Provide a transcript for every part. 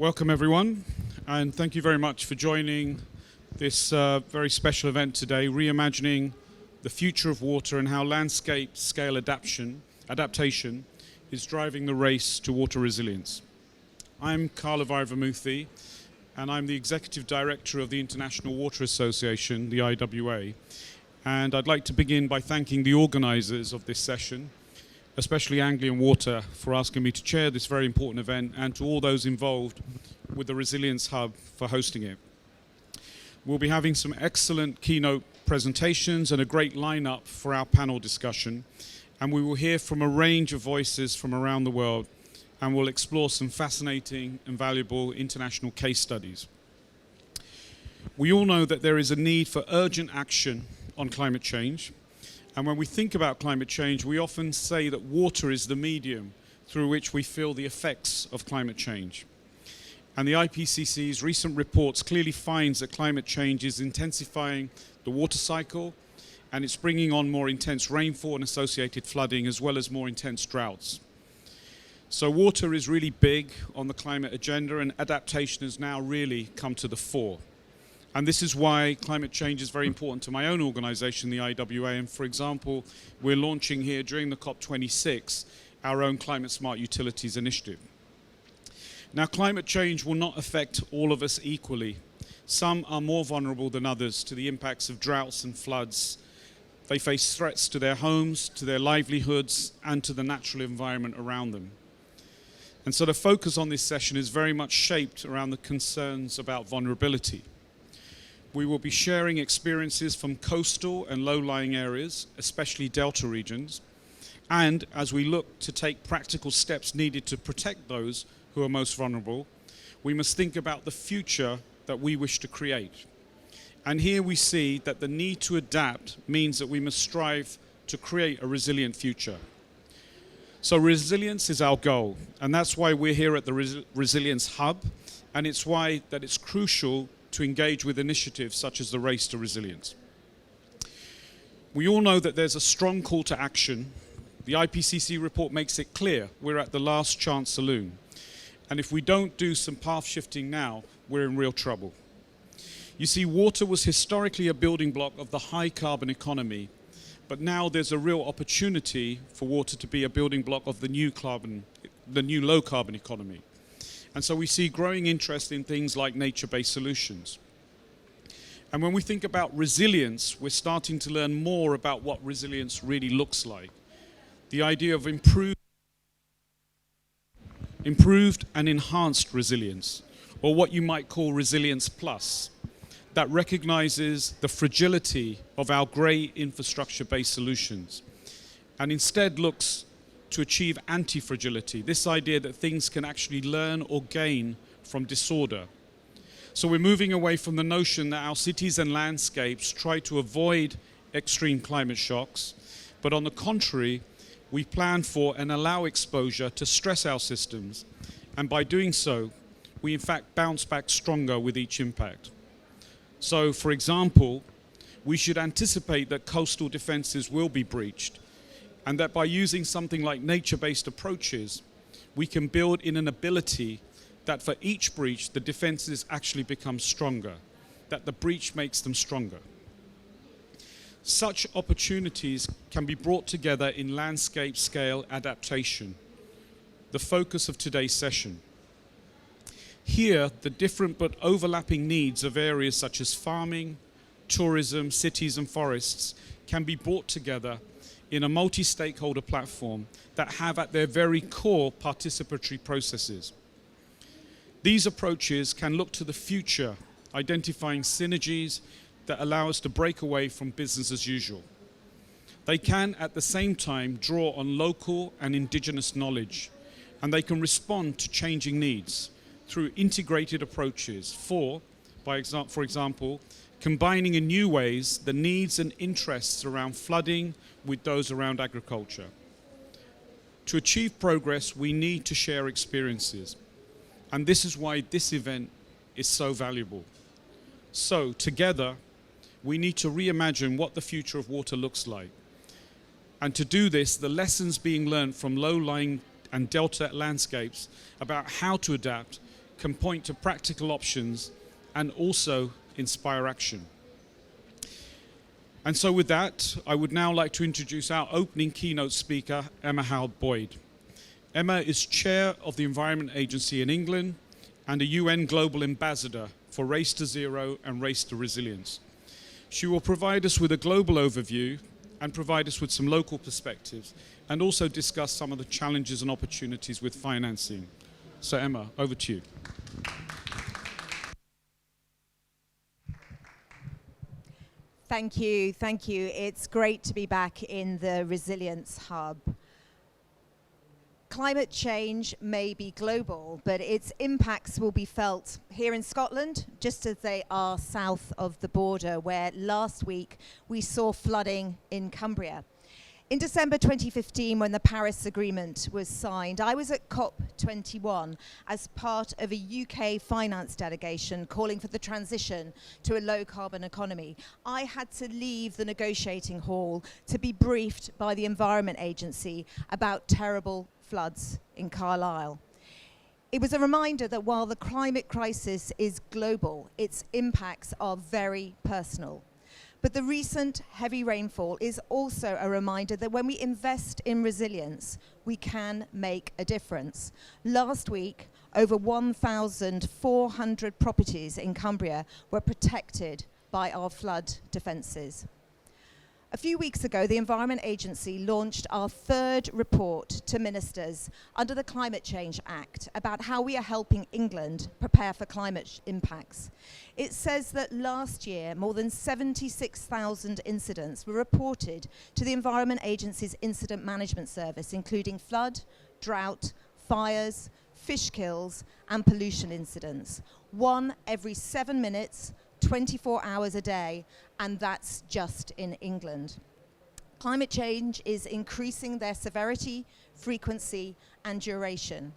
Welcome everyone, and thank you very much for joining this very special event today, reimagining the future of water and how landscape scale adaptation is driving the race to water resilience. I'm Carla Vairamuthi, and I'm the Executive Director of the International Water Association, the IWA, and I'd like to begin by thanking the organizers of this session, especially Anglian Water, for asking me to chair this very important event, and to all those involved with the Resilience Hub for hosting it. We'll be having some excellent keynote presentations and a great lineup for our panel discussion, and we will hear from a range of voices from around the world, and we'll explore some fascinating and valuable international case studies. We all know that there is a need for urgent action on climate change. And when we think about climate change, we often say that water is the medium through which we feel the effects of climate change. And the IPCC's recent reports clearly finds that climate change is intensifying the water cycle, and it's bringing on more intense rainfall and associated flooding, as well as more intense droughts. So water is really big on the climate agenda, and adaptation has now really come to the fore. And this is why climate change is very important to my own organization, the IWA. And for example, we're launching here during the COP26 our own Climate Smart Utilities initiative. Now, climate change will not affect all of us equally. Some are more vulnerable than others to the impacts of droughts and floods. They face threats to their homes, to their livelihoods, and to the natural environment around them. And so the focus on this session is very much shaped around the concerns about vulnerability. We will be sharing experiences from coastal and low-lying areas, especially delta regions, and as we look to take practical steps needed to protect those who are most vulnerable, we must think about the future that we wish to create. And here we see that the need to adapt means that we must strive to create a resilient future. So resilience is our goal, and that's why we're here at the Resilience Hub, and it's why that it's crucial to engage with initiatives such as the Race to Resilience. We all know that there's a strong call to action. The IPCC report makes it clear we're at the last chance saloon. And if we don't do some path shifting now, we're in real trouble. You see, water was historically a building block of the high carbon economy, but now there's a real opportunity for water to be a building block of the new low carbon economy. And so we see growing interest in things like nature-based solutions. And when we think about resilience, we're starting to learn more about what resilience really looks like. The idea of improved and enhanced resilience, or what you might call resilience plus, that recognizes the fragility of our grey infrastructure-based solutions, and instead looks to achieve anti-fragility, this idea that things can actually learn or gain from disorder. So we're moving away from the notion that our cities and landscapes try to avoid extreme climate shocks, but on the contrary, we plan for and allow exposure to stress our systems, and by doing so, we in fact bounce back stronger with each impact. So, for example, we should anticipate that coastal defenses will be breached, and that by using something like nature-based approaches, we can build in an ability that for each breach, the defenses actually become stronger, that the breach makes them stronger. Such opportunities can be brought together in landscape scale adaptation, the focus of today's session. Here, the different but overlapping needs of areas such as farming, tourism, cities, and forests can be brought together in a multi-stakeholder platform that have at their very core participatory processes. These approaches can look to the future, identifying synergies that allow us to break away from business as usual. They can at the same time draw on local and indigenous knowledge, and they can respond to changing needs through integrated approaches for example, combining in new ways the needs and interests around flooding with those around agriculture. To achieve progress, we need to share experiences. And this is why this event is so valuable. So together, we need to reimagine what the future of water looks like. And to do this, the lessons being learned from low-lying and delta landscapes about how to adapt can point to practical options and also inspire action. And so with that, I would now like to introduce our opening keynote speaker, Emma Howard-Boyd. Emma is chair of the Environment Agency in England and a UN Global Ambassador for Race to Zero and Race to Resilience. She will provide us with a global overview and provide us with some local perspectives and also discuss some of the challenges and opportunities with financing. So Emma, over to you. Thank you, thank you. It's great to be back in the Resilience Hub. Climate change may be global, but its impacts will be felt here in Scotland, just as they are south of the border, where last week we saw flooding in Cumbria. In December 2015, when the Paris Agreement was signed, I was at COP21 as part of a UK finance delegation calling for the transition to a low-carbon economy. I had to leave the negotiating hall to be briefed by the Environment Agency about terrible floods in Carlisle. It was a reminder that while the climate crisis is global, its impacts are very personal. But the recent heavy rainfall is also a reminder that when we invest in resilience, we can make a difference. Last week, over 1,400 properties in Cumbria were protected by our flood defences. A few weeks ago, the Environment Agency launched our third report to ministers under the Climate Change Act about how we are helping England prepare for climate impacts. It says that last year, more than 76,000 incidents were reported to the Environment Agency's Incident Management Service, including flood, drought, fires, fish kills, and pollution incidents. 1 every 7 minutes, 24 hours a day, and that's just in England. Climate change is increasing their severity, frequency, and duration.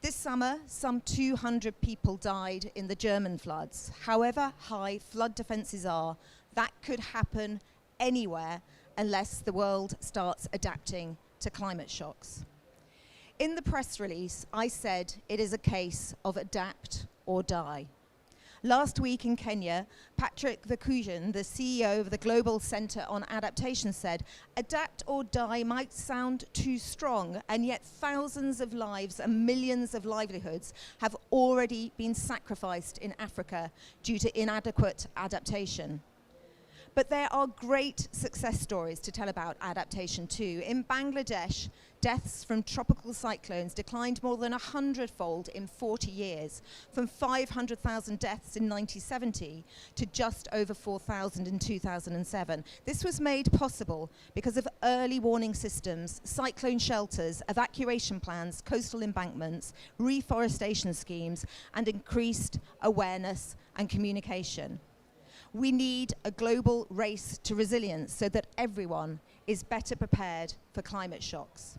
This summer, some 200 people died in the German floods. However high flood defences are, that could happen anywhere unless the world starts adapting to climate shocks. In the press release, I said it is a case of adapt or die. Last week in Kenya, Patrick Vakujan, the CEO of the Global Centre on Adaptation, said, "Adapt or die might sound too strong, and yet thousands of lives and millions of livelihoods have already been sacrificed in Africa due to inadequate adaptation." But there are great success stories to tell about adaptation too. In Bangladesh, deaths from tropical cyclones declined more than 100-fold in 40 years, from 500,000 deaths in 1970 to just over 4,000 in 2007. This was made possible because of early warning systems, cyclone shelters, evacuation plans, coastal embankments, reforestation schemes, and increased awareness and communication. We need a global race to resilience so that everyone is better prepared for climate shocks.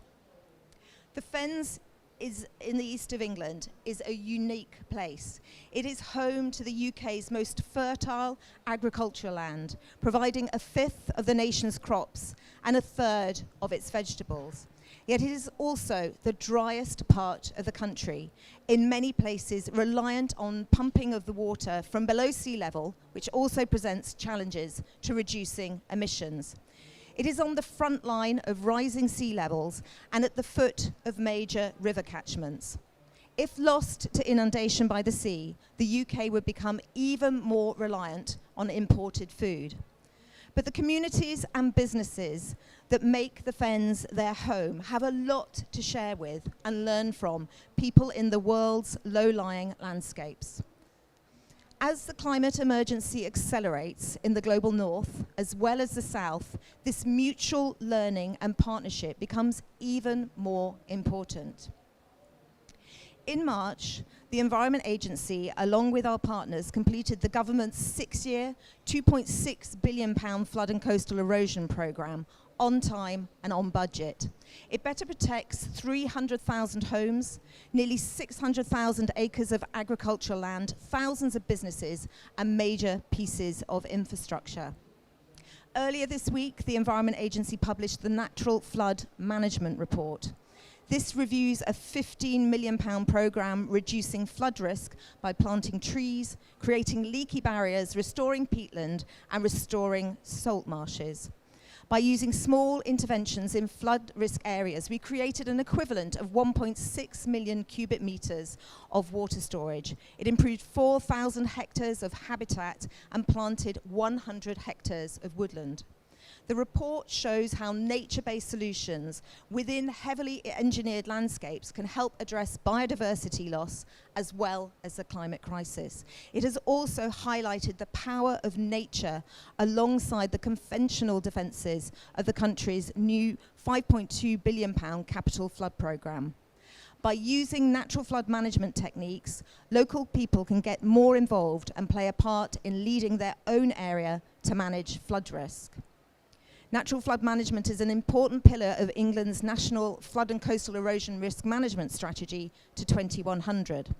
The Fens in the east of England is a unique place. It is home to the UK's most fertile agricultural land, providing a fifth of the nation's crops and a third of its vegetables. Yet it is also the driest part of the country, in many places reliant on pumping of the water from below sea level, which also presents challenges to reducing emissions. It is on the front line of rising sea levels and at the foot of major river catchments. If lost to inundation by the sea, the UK would become even more reliant on imported food. But the communities and businesses that make the Fens their home have a lot to share with and learn from people in the world's low-lying landscapes. As the climate emergency accelerates in the global north as well as the south, this mutual learning and partnership becomes even more important. In March, the Environment Agency, along with our partners, completed the government's 6-year, £2.6 billion flood and coastal erosion programme on time and on budget. It better protects 300,000 homes, nearly 600,000 acres of agricultural land, thousands of businesses, and major pieces of infrastructure. Earlier this week, the Environment Agency published the Natural Flood Management Report. This reviews a £15 million programme reducing flood risk by planting trees, creating leaky barriers, restoring peatland and restoring salt marshes. By using small interventions in flood risk areas, we created an equivalent of 1.6 million cubic metres of water storage. It improved 4,000 hectares of habitat and planted 100 hectares of woodland. The report shows how nature-based solutions within heavily engineered landscapes can help address biodiversity loss as well as the climate crisis. It has also highlighted the power of nature alongside the conventional defences of the country's new £5.2 billion capital flood programme. By using natural flood management techniques, local people can get more involved and play a part in leading their own area to manage flood risk. Natural flood management is an important pillar of England's National Flood and Coastal Erosion Risk Management Strategy to 2100.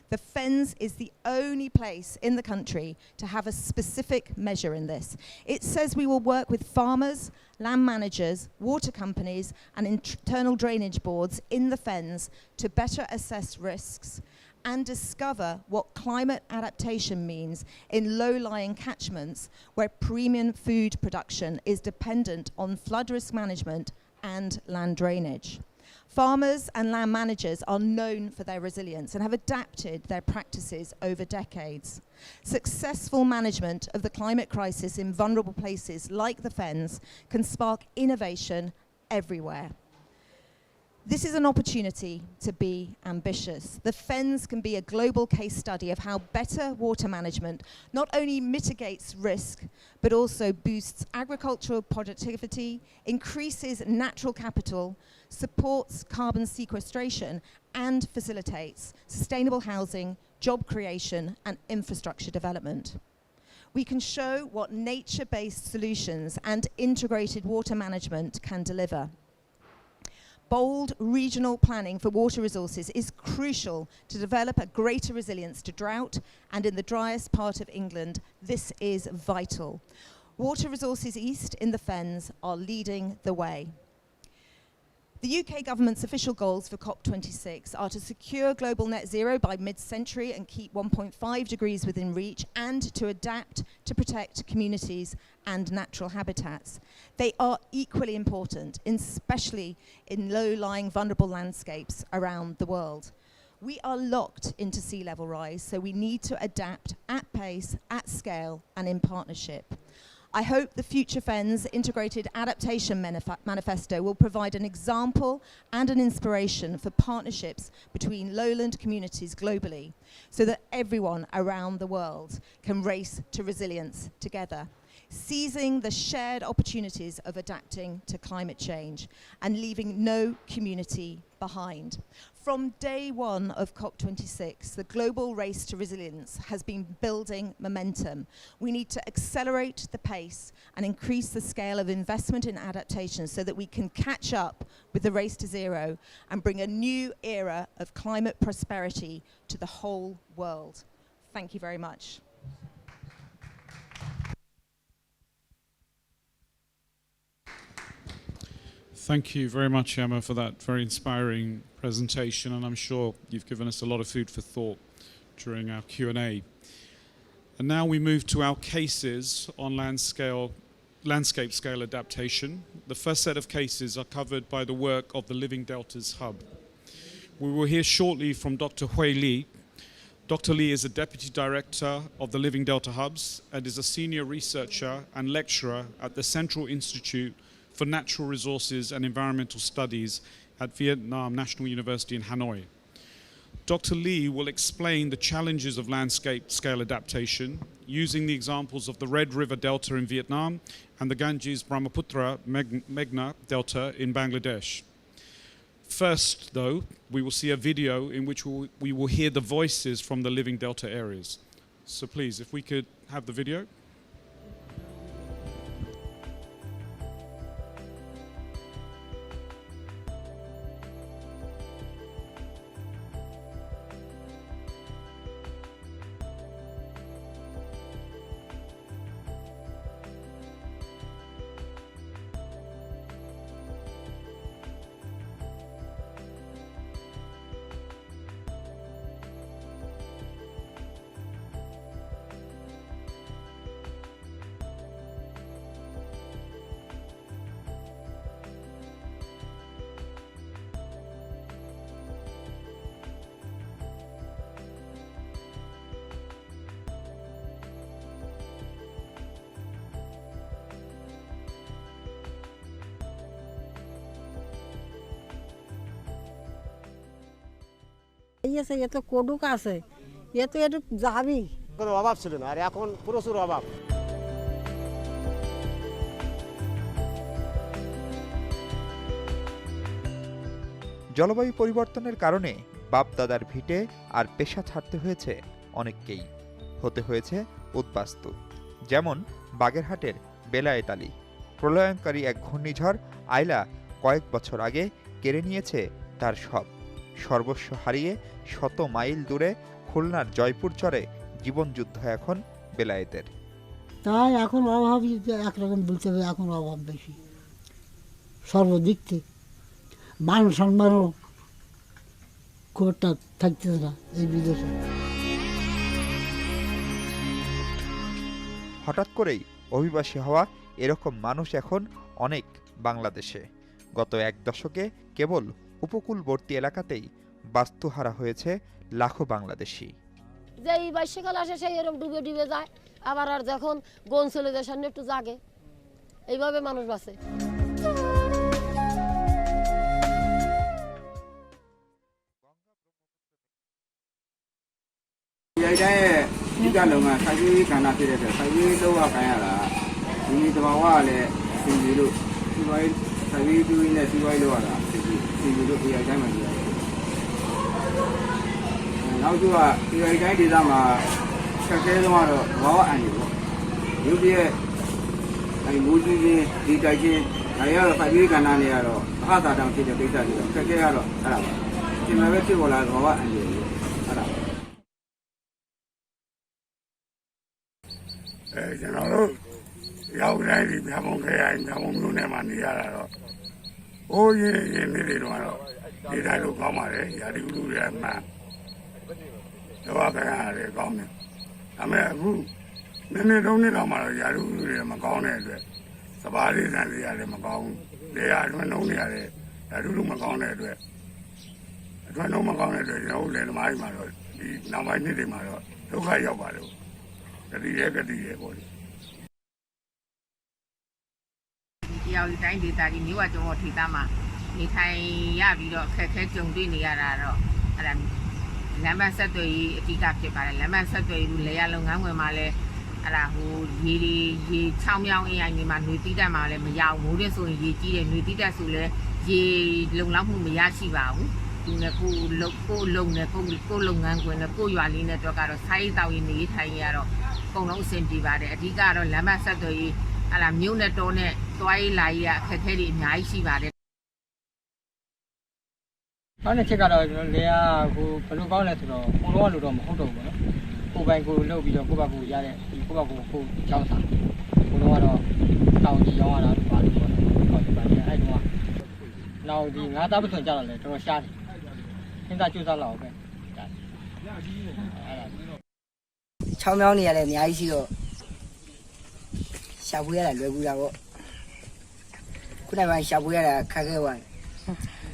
The Fens is the only place in the country to have a specific measure in this. It says we will work with farmers, land managers, water companies and internal drainage boards in the Fens to better assess risks and discover what climate adaptation means in low-lying catchments where premium food production is dependent on flood risk management and land drainage. Farmers and land managers are known for their resilience and have adapted their practices over decades. Successful management of the climate crisis in vulnerable places like the Fens can spark innovation everywhere. This is an opportunity to be ambitious. The Fens can be a global case study of how better water management not only mitigates risk, but also boosts agricultural productivity, increases natural capital, supports carbon sequestration, and facilitates sustainable housing, job creation, and infrastructure development. We can show what nature-based solutions and integrated water management can deliver. Bold regional planning for water resources is crucial to develop a greater resilience to drought, and in the driest part of England, this is vital. Water Resources East in the Fens are leading the way. The UK government's official goals for COP26 are to secure global net zero by mid-century and keep 1.5 degrees within reach, and to adapt to protect communities and natural habitats. They are equally important, especially in low-lying vulnerable landscapes around the world. We are locked into sea level rise, so we need to adapt at pace, at scale, and in partnership. I hope the Future Fens Integrated Adaptation Manifesto will provide an example and an inspiration for partnerships between lowland communities globally, so that everyone around the world can race to resilience together, seizing the shared opportunities of adapting to climate change and leaving no community behind. From day one of COP26, the global race to resilience has been building momentum. We need to accelerate the pace and increase the scale of investment in adaptation so that we can catch up with the race to zero and bring a new era of climate prosperity to the whole world. Thank you very much. Thank you very much, Emma, for that very inspiring presentation, and I'm sure you've given us a lot of food for thought during our Q&A. And now we move to our cases on landscape scale adaptation. The first set of cases are covered by the work of the Living Deltas Hub. We will hear shortly from Dr. Hui Li. Dr. Li is a Deputy Director of the Living Delta Hubs and is a Senior Researcher and Lecturer at the Central Institute for Natural Resources and Environmental Studies at Vietnam National University in Hanoi. Dr. Li will explain the challenges of landscape scale adaptation using the examples of the Red River Delta in Vietnam and the Ganges Brahmaputra Meghna Delta in Bangladesh. First, though, we will see a video in which we will hear the voices from the Living Delta areas. So please, if we could have the video. খাইয়েছে, এত কটুক আছে, এ তো একটু যাবি। কোনো অভাব ছিল না, আর এখন প্রচুর অভাব। জলবায়ু পরিবর্তনের কারণে বাপ দাদার ভিটে আর পেশা ছাড়তে হয়েছে অনেককেই, হতে হয়েছে উদ্বাস্তু। যেমন বাগেরহাটের বেলায়েত আলী। প্রলয়ঙ্কারী এক ঘূর্ণিঝড় আইলা কয়েক বছর আগে কেড়ে নিয়েছে তার সব সর্বস্ব হারিয়ে শত মাইল দূরে খুলনার জয়পুর চরে জীবনযুদ্ধ এখন বেলায়েতের। তাই এখন অভাবই একরকম বলতে হবে, এখন অভাব বেশি সর্বদিক থেকে। মান সম্মানও খুব একটা থাকতেছে না এই বিদেশে। হঠাৎ করেই অভিবাসী হওয়া এরকম মানুষ এখন অনেক বাংলাদেশে। গত এক দশকে কেবল উপকূলবর্তী এলাকাতেই বাস্তুহারা হয়েছে লাখো বাংলাদেশি। যেই বর্ষাকাল আসে সেই এরকম ডুবে ডুবে যায়, আবার আর যখন গন চলে যায় সামনে একটু জাগে, এইভাবে মানুষ বাঁচে।နောက်သူကဒီတိုင်းဒေသမှာဆက်ခဲဆုံးကတော့ဘာဝအန်ကြီးပေါ့ရုပ်တရက်အဲမိုးကြီးချင်းဒီတိုက်ချင်းဒါရတော့ဖိုက်ပြီးကဏ္ဍနေရတော့အခါသာတောင်ဖြစ်တဲ့ကိစ္စတွေတော့ဆက်ခဲကတော့အဲ့ဒါပါဒီမှာပဲဖြစ်ပေါ်လာဘာဝအန်ကြီးလို့အဲ့ဒါကျွန်တော်တို့ရောက်တိုင်းဒီမြေပုံခရိုင်မြေပုံမြို့နယ်မှာနေရတာတော့အိုးရင်းနေတွေတော့ဒီတိုင်းလို့ကောင်းပါတယ်ရာဒီဥလူတွေမှတော့ကလည်းကောင်းတယ်ဒါပေမဲ့အခုနည်းနည်းတော့နေတော့မှတော့ရာဒီဥလူတွေမကောင်းတဲ့အတွက်စပါးလေးစံတွေရတယ်မကောင်းဘူးလေယာအတွင်းလုံးတွေရတယ်ရာဒီဥလူမကောင်းတဲ့အတွက်အတွင်းလုံးမကောင်းတဲ့အတွက်ကျွန်တော်လည်းဓမ္မကြီးမှာတော့ဒီနောက်ပိုင်းနှစ်တွေမှာတော့ဒုက္ခရောက်ပါလို့တတိယပေါ့လေတရားဥတိုင်းဒေသကြီးမြို့ဝကျုံတော်ထိသားမှာနေထိုင်ရပြီးတော့ခက်ခဲကြုံတွေ့နေရတာတော့အဲ့ဒါလမ်းမဆက်သွယ်ရေးအဓိကဖြစ်ပါတယ်လမ်းမဆက်သွယ်ရေးလေယာလုပ်ငန်းဝင်မှာလဲအဲ့ဒါဟိုရေချောင်းမြောင်းအင်းအိုင်တွေမှာຫນွေတိတက်မှာလဲမရဘူးမိုးတဲ့ဆိုရင်ရေကြီးတယ်ຫນွေတိတက်ဆိုလဲရေလုံလောက်မှုမရရှိပါဘူးဒီနဲ့ကိုလုံနဲ့ကိုလုပ်ငန်းခွင်နဲ့ကိုရွာလေးနဲ့တော့ကတော့ဆိုင်းတောက်ရင်နေထိုင်ရတော့အကုန်လုံးအဆင်ပြေပါတယ်အဓိကတော့လမ်းမဆက်သွယ်ရေးအဲ့ဒါမြို့နဲ့တောနဲ့သွားရေးလာရေးအခက်အခဲတွေအများကြီးရှိပါတယ်နောက်တစ်ချက်ကတော့ကျွန်တော်လေယာဟိုဘယ်လိုကောင်းလဲဆိုတော့ကိုတော့လို့တော့မဟုတ်တော့ဘူးပေါ့နော်ကိုပိုင်ကိုလှုပ်ပြီးတော့ကိုဘကိုရတဲ့ဒီကိုဘကိုကိုကြောင်းစားကိုတော့ကတော့တောင်ကြီးရောင်းရတာပါလို့ပေါ့နော်ဒီပါတယ်အဲ့တော့နောက်ဒီငါးသားပစွန်ကြတော့လေတော်တော်ရှားတယ်ခင်းသားကျူစားလောက်ပဲချောင်းမြောင်းနေရတယ်အများကြီးရှိတော့ရှာဖွေရတာလွယ်ကူတာပေါ့ခုနကရှာဖွေရတာခက်ခဲသွားတယ်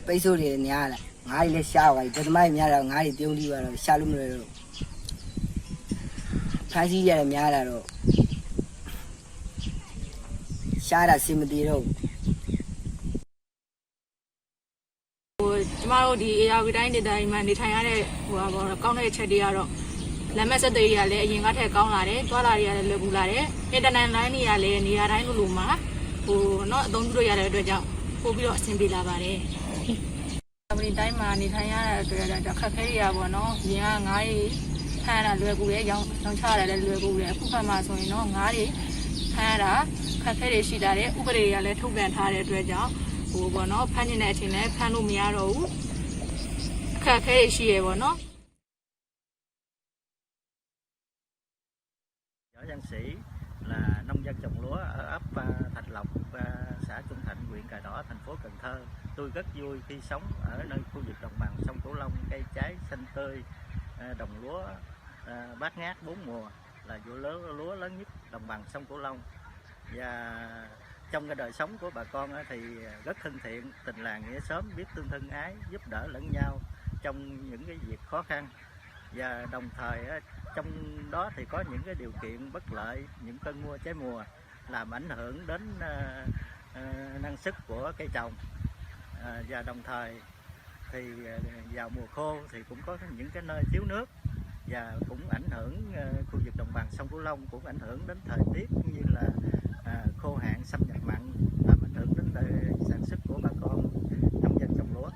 ပိတ်ဆို့တွေများလာငါးတွေလည်းရှားသွားပြီဗဒမိုက်များတော့ငါးတွေပြုံးပြီးသွားတော့ရှာလို့မလွယ်တော့ဖားစီရတယ်များလာတော့ရှားတာစင်မတည်တော့ကျမတို့ဒီARVတိုင်းဒေသကြီးမှာနေထိုင်ရတဲ့ဟိုပါကောင်းတဲ့အချက်တွေကတော့လမ်းမဆက်သွယ်ရေးကလည်းအရင်ကထက်ကောင်းလာတယ်တွာလာတွေကလည်းလွယ်ကူလာတယ်အင်တာနက်လိုင်းတွေကလည်းနေရာတိုင်းလိုမှာဟိုတော့အသုံးပြုလို့ရတဲ့အတွက်ကြောင့်ပို့ပြီးတော့အဆင်ပြေလာပါတယ်ဒီတိုင်းမှာနေထိုင်ရတဲ့အတွက်ခက်ခဲရပါတော့နော်ရင်ကငါးတွေဖမ်းရတာလွယ်ကူတယ်ရောင်းချရတာလည်းလွယ်ကူတယ်အခုဖက်မှာဆိုရင်တော့ငါးတွေဖမ်းရတာခက်ခဲတွေရှိတာတယ်ဥပဒေတွေကလည်းထုတ်ပြန်ထားတဲ့အတွက်ကြောင့်ဟိုပေါ့နော်ဖမ်းနေတဲ့အချိန်လည်းဖမ်းလို့မရတော့ဘူးအခက်ခဲရှိရပေါ့နော်Giang Sĩ là nông dân trồng lúa ở ấp Thạch Lộc, xã Trung Thạnh, huyện Cờ Đỏ, thành phố Cần Thơ. Tôi rất vui khi sống ở nơi khu vực đồng bằng sông Cửu Long, cây trái xanh tươi, đồng lúa bát ngát bốn mùa là vụ lúa lớn nhất đồng bằng sông Cửu Long. Và trong cái đời sống của bà con thì rất thân thiện, tình làng nghĩa xóm, biết tương thân ái, giúp đỡ lẫn nhau trong những cái việc khó khăn. Và đồng thời trong đó thì có những cái điều kiện bất lợi, những cơn mưa trái mùa làm ảnh hưởng đến năng suất của cây trồng, và đồng thời thì vào mùa khô thì cũng có những cái nơi thiếu nước và cũng ảnh hưởng khu vực đồng bằng sông Cửu Long, cũng ảnh hưởng đến thời tiết như là khô hạn, xâm nhập mặn, làm ảnh hưởng đến sản xuất của bà con nông dân trồng lúa.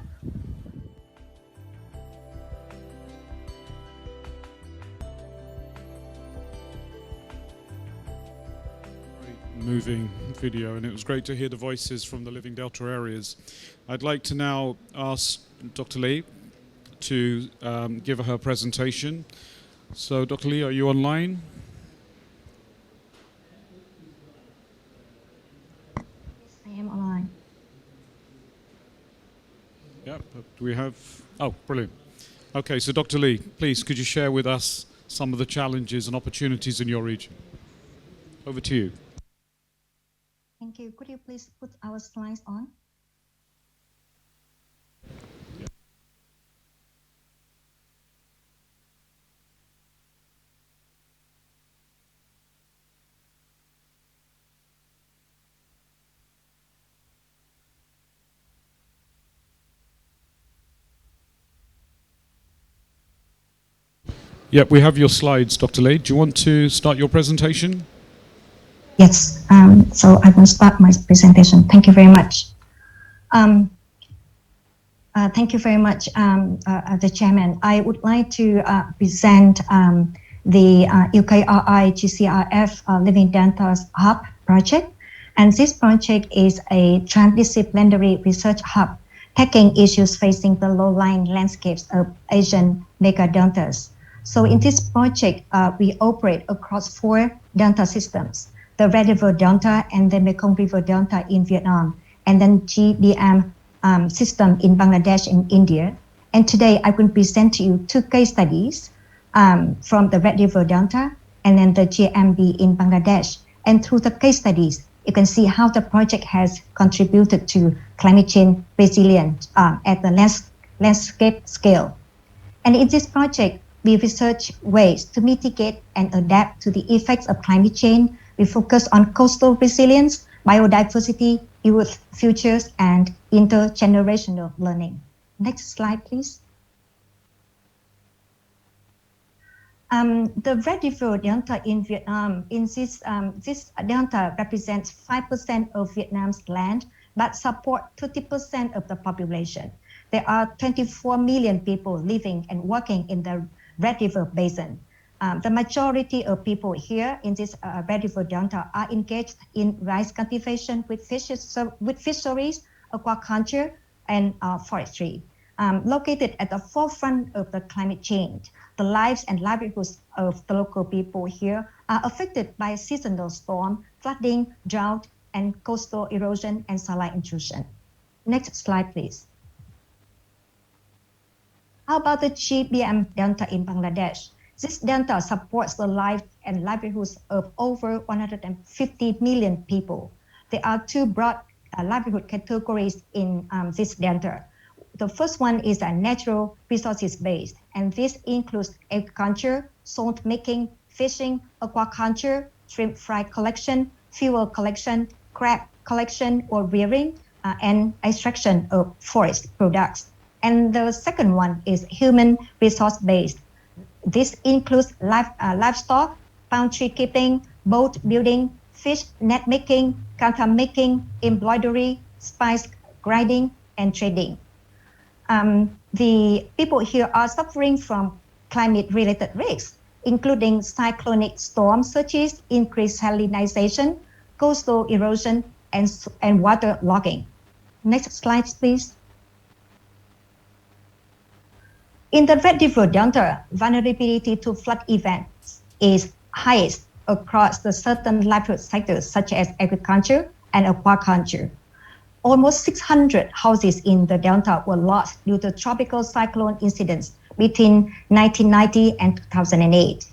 Moving video, and it was great to hear the voices from the living delta areas. I'd like to now ask Dr. Lee to give her presentation. So, Dr. Lee, are you online? I am online. Yeah, do we have... Oh, brilliant. Okay, so Dr. Lee, please, could you share with us some of the challenges and opportunities in your region? Over to you. Thank you. Could you please put our slides on? Yep, we have your slides, Dr. Lee. Do you want to start your presentation? Yes. So I will start my presentation. Thank you very much. Thank you very much, the chairman. I would like to present the UKRI GCRF Living Deltas Hub project. And this project is a transdisciplinary research hub tackling issues facing the low-lying landscapes of Asian mega-deltas. So in this project, we operate across 4 delta systems: the Red River Delta and the Mekong River Delta in Vietnam, and then GBM system in Bangladesh and India. And today I will present to you 2 case studies from the Red River Delta and then the GMB in Bangladesh. And through the case studies, you can see how the project has contributed to climate change resilience at the landscape scale. And in this project, we research ways to mitigate and adapt to the effects of climate change. We focus on coastal resilience, biodiversity, youth futures, and intergenerational learning. Next slide, please. The Red River Delta in Vietnam, this delta represents 5% of Vietnam's land, but support 30% of the population. There are 24 million people living and working in the Red River Basin. The majority of people here in this Red River Delta are engaged in rice cultivation with fisheries, aquaculture, and forestry. Located at the forefront of the climate change, the lives and livelihoods of the local people here are affected by seasonal storm, flooding, drought, and coastal erosion and saline intrusion. Next slide, please. How about the GBM Delta in Bangladesh? This delta supports the life and livelihoods of over 150 million people. There are 2 broad livelihood categories in this delta. The first one is natural resources based, and this includes agriculture, salt making, fishing, aquaculture, shrimp fry collection, fuel collection, crab collection or rearing, and extraction of forest products. And the second one is human resource based. This includes livestock, poultry keeping, boat building, fish net making, kata making, embroidery, spice grinding, and trading. The people here are suffering from climate-related risks, including cyclonic storm surges, increased salinization, coastal erosion, and water logging. Next slide, please. In the Red River Delta, vulnerability to flood events is highest across the certain livelihood sectors such as agriculture and aquaculture. Almost 600 houses in the Delta were lost due to tropical cyclone incidents between 1990 and 2008.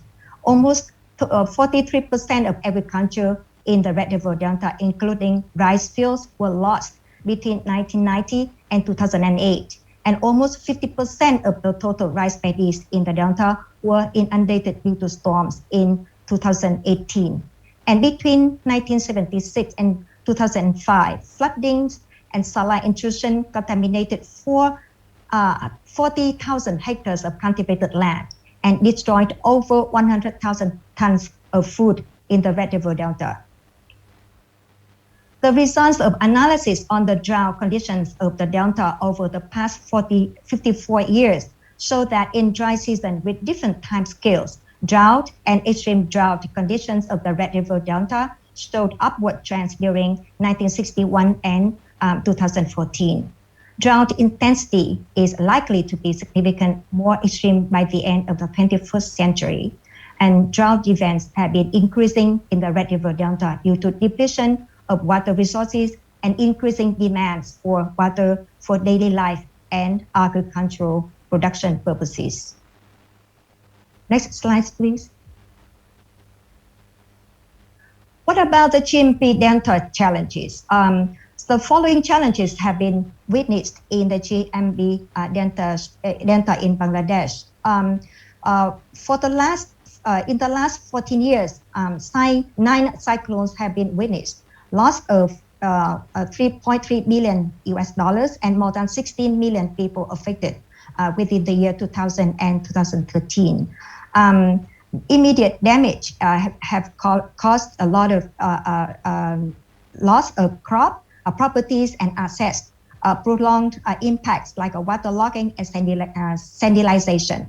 Almost 43% of agriculture in the Red River Delta, including rice fields, were lost between 1990 and 2008. And almost 50% of the total rice paddies in the Delta were inundated due to storms in 2018. And between 1976 and 2005, floodings and saline intrusion contaminated 4 40,000 hectares of cultivated land and destroyed over 100,000 tons of food in the Red River Delta. The results of analysis on the drought conditions of the Delta over the past 54 years show that in dry season with different time scales, drought and extreme drought conditions of the Red River Delta showed upward trends during 1961 and 2014. Drought intensity is likely to be significantly more extreme by the end of the 21st century, and drought events have been increasing in the Red River Delta due to depletion of water resources and increasing demands for water for daily life and agricultural production purposes. Next slide, please. What about the GMP Delta challenges? The following challenges have been witnessed in the GMB Delta in Bangladesh. In the last 14 years, 9 cyclones have been witnessed, loss of $3.3 billion and more than 16 million people affected within the year 2000 and 2013. Immediate damage have caused a lot of loss of crop, properties and assets, prolonged impacts like waterlogging and sandilization.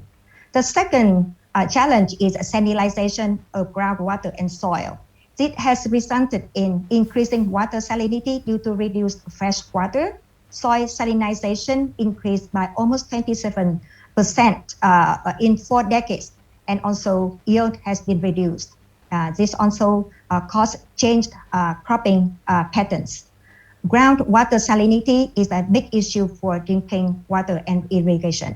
The second challenge is sandilization of groundwater and soil. This has resulted in increasing water salinity due to reduced fresh water. Soil salinization increased by almost 27% in 4 decades, and also yield has been reduced. This also changed cropping patterns. Groundwater salinity is a big issue for drinking water and irrigation.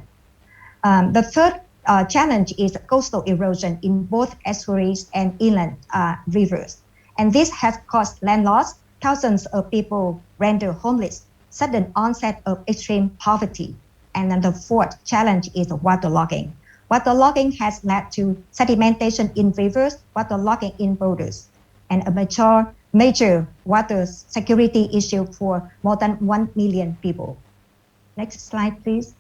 The third challenge is coastal erosion in both estuaries and inland rivers. And this has caused land loss, thousands of people rendered homeless, sudden onset of extreme poverty. And then the fourth challenge is waterlogging. Waterlogging has led to sedimentation in rivers, waterlogging in borders, and a major water security issue for more than 1 million people. Next slide, please.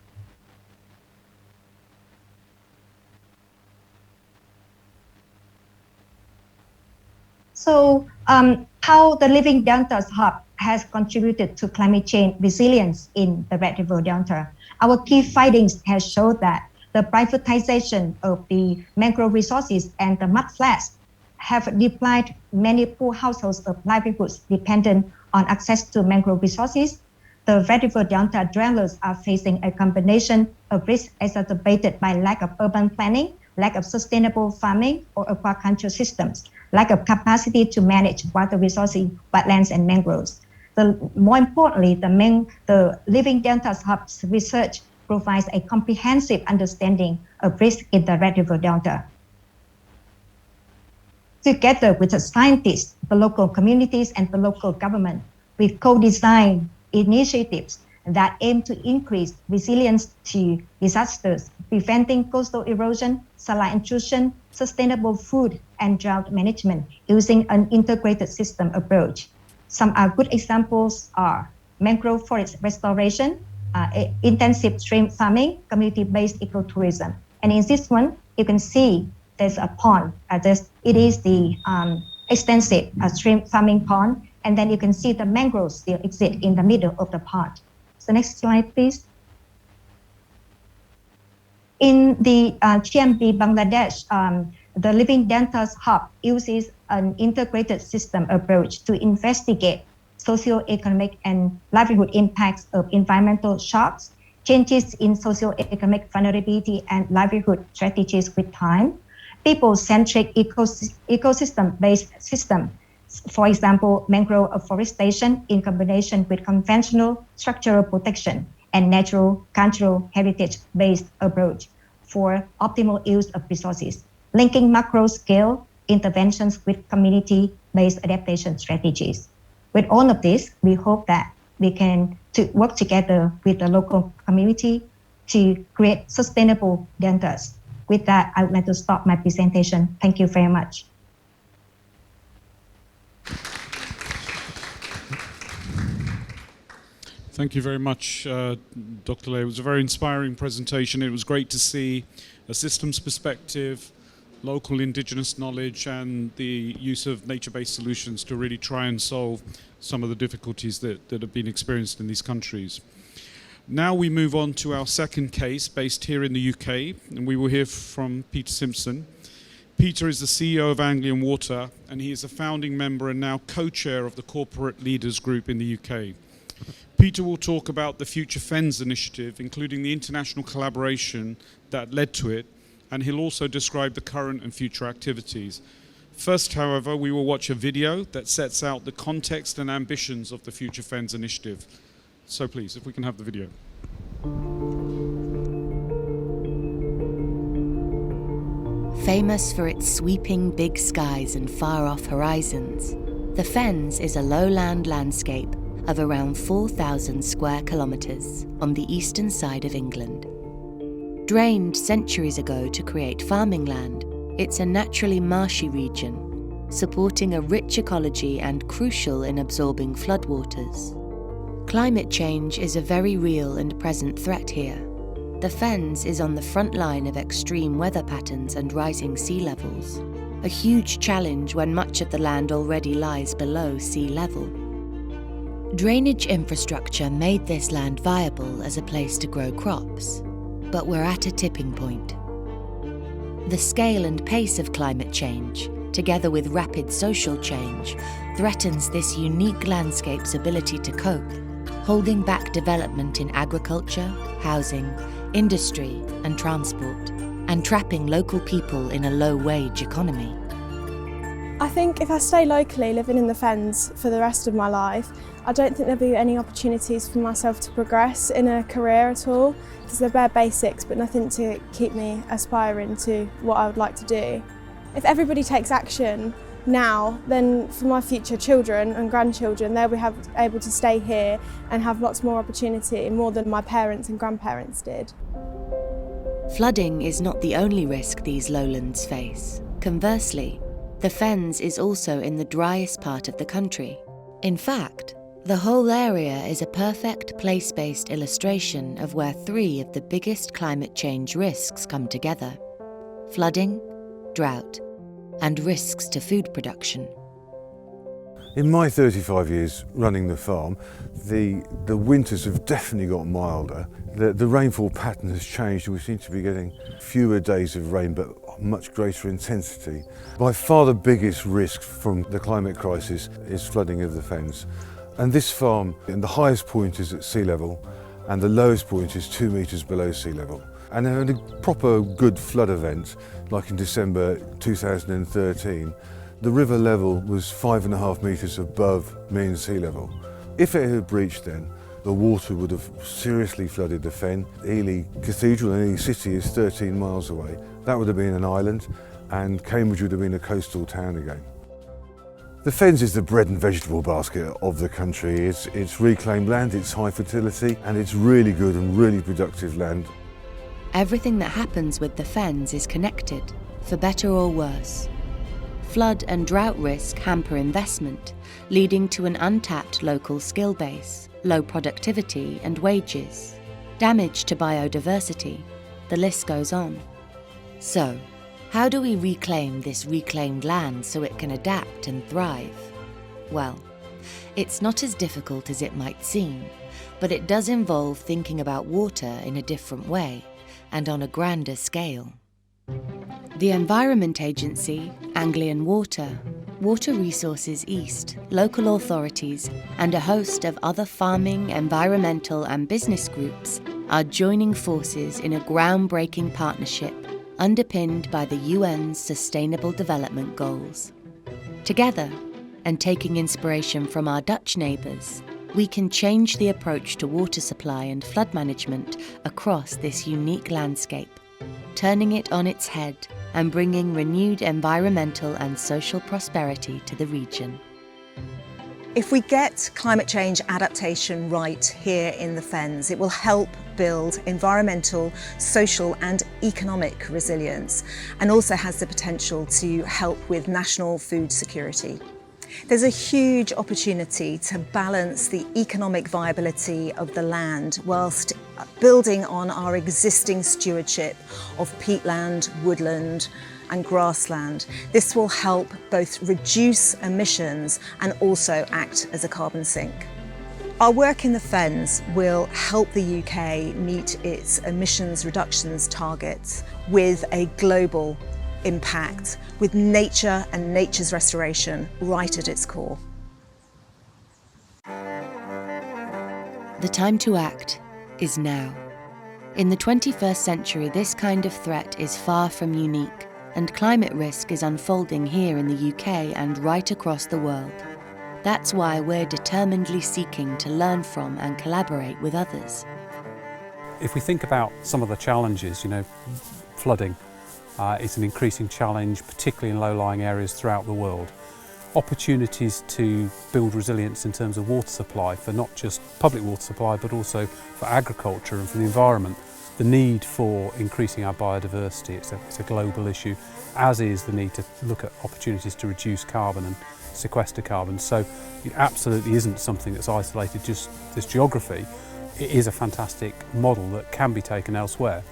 So how the Living Deltas Hub has contributed to climate change resilience in the Red River Delta. Our key findings have shown that the privatization of the mangrove resources and the mud flats have deprived many poor households of livelihoods dependent on access to mangrove resources. The Red River Delta dwellers are facing a combination of risks exacerbated by lack of urban planning, lack of sustainable farming or aquaculture systems, lack of capacity to manage water resources, wetlands, and mangroves. More importantly, the Living Deltas Hub's research provides a comprehensive understanding of risk in the Red River Delta. Together with the scientists, the local communities, and the local government, we co-design initiatives that aim to increase resilience to disasters, preventing coastal erosion, saline intrusion, sustainable food, and drought management using an integrated system approach. Some good examples are mangrove forest restoration, intensive stream farming, community-based ecotourism. And in this one, you can see there's a pond. It is the extensive stream farming pond. And then you can see the mangroves still exist in the middle of the pond. So next slide, please. In the GMB Bangladesh, the Living Deltas Hub uses an integrated system approach to investigate socioeconomic and livelihood impacts of environmental shocks, changes in socioeconomic vulnerability and livelihood strategies with time, people-centric ecosystem-based system, for example, mangrove afforestation in combination with conventional structural protection and natural cultural heritage-based approach for optimal use of resources, linking macro-scale interventions with community-based adaptation strategies. With all of this, we hope that we can work together with the local community to create sustainable deltas. With that, I would like to stop my presentation. Thank you very much. Thank you very much, Dr. Lay. It was a very inspiring presentation. It was great to see a systems perspective, local indigenous knowledge, and the use of nature-based solutions to really try and solve some of the difficulties that have been experienced in these countries. Now we move on to our second case based here in the UK, and we will hear from Peter Simpson. Peter is the CEO of Anglian Water, and he is a founding member and now co-chair of the Corporate Leaders Group in the UK. Peter will talk about the Future Fens initiative, including the international collaboration that led to it, and he'll also describe the current and future activities. First, however, we will watch a video that sets out the context and ambitions of the Future Fens initiative. So please, if we can have the video. Famous for its sweeping big skies and far-off horizons, the Fens is a lowland landscape of around 4,000 square kilometres on the eastern side of England. Drained centuries ago to create farming land, it's a naturally marshy region, supporting a rich ecology and crucial in absorbing floodwaters. Climate change is a very real and present threat here. The Fens is on the front line of extreme weather patterns and rising sea levels, a huge challenge when much of the land already lies below sea level. Drainage infrastructure made this land viable as a place to grow crops, but we're at a tipping point. The scale and pace of climate change, together with rapid social change, threatens this unique landscape's ability to cope, holding back development in agriculture, housing, industry and transport, and trapping local people in a low-wage economy. I think if I stay locally, living in the Fens for the rest of my life, I don't think there'll be any opportunities for myself to progress in a career at all, because they're bare basics but nothing to keep me aspiring to what I would like to do. If everybody takes action now, then for my future children and grandchildren, they'll be able to stay here and have lots more opportunity, more than my parents and grandparents did. Flooding is not the only risk these lowlands face. Conversely, the Fens is also in the driest part of the country. In fact, the whole area is a perfect place-based illustration of where three of the biggest climate change risks come together: flooding, drought, and risks to food production. In my 35 years running the farm, the winters have definitely got milder. The rainfall pattern has changed. We seem to be getting fewer days of rain but much greater intensity. By far the biggest risk from the climate crisis is flooding of the Fens. And this farm, and the highest point is at sea level and the lowest point is 2 metres below sea level. And in a proper good flood event, like in December 2013, the river level was 5.5 metres above mean sea level. If it had breached then, the water would have seriously flooded the Fen. Ely Cathedral in Ely City is 13 miles away. That would have been an island, and Cambridge would have been a coastal town again. The Fens is the bread and vegetable basket of the country. It's reclaimed land, it's high fertility, and it's really good and really productive land. Everything that happens with the Fens is connected, for better or worse. Flood and drought risk hamper investment, leading to an untapped local skill base, low productivity and wages, damage to biodiversity. The list goes on. So, how do we reclaim this reclaimed land so it can adapt and thrive? Well, it's not as difficult as it might seem, but it does involve thinking about water in a different way and on a grander scale. The Environment Agency, Anglian Water, Water Resources East, local authorities, and a host of other farming, environmental and business groups are joining forces in a groundbreaking partnership underpinned by the UN's Sustainable Development Goals. Together, and taking inspiration from our Dutch neighbours, we can change the approach to water supply and flood management across this unique landscape, turning it on its head and bringing renewed environmental and social prosperity to the region. If we get climate change adaptation right here in the Fens, it will help build environmental, social and economic resilience, and also has the potential to help with national food security. There's a huge opportunity to balance the economic viability of the land whilst building on our existing stewardship of peatland, woodland and grassland. This will help both reduce emissions and also act as a carbon sink. Our work in the Fens will help the UK meet its emissions reductions targets with a global impact, with nature and nature's restoration right at its core. The time to act is now. In the 21st century, this kind of threat is far from unique, and climate risk is unfolding here in the UK and right across the world. That's why we're determinedly seeking to learn from and collaborate with others. If we think about some of the challenges, flooding is an increasing challenge, particularly in low-lying areas throughout the world. Opportunities to build resilience in terms of water supply, for not just public water supply, but also for agriculture and for the environment. The need for increasing our biodiversity, it's a global issue, as is the need to look at opportunities to reduce carbon and sequester carbon. So it absolutely isn't something that's isolated just this geography. It is a fantastic model that can be taken elsewhere.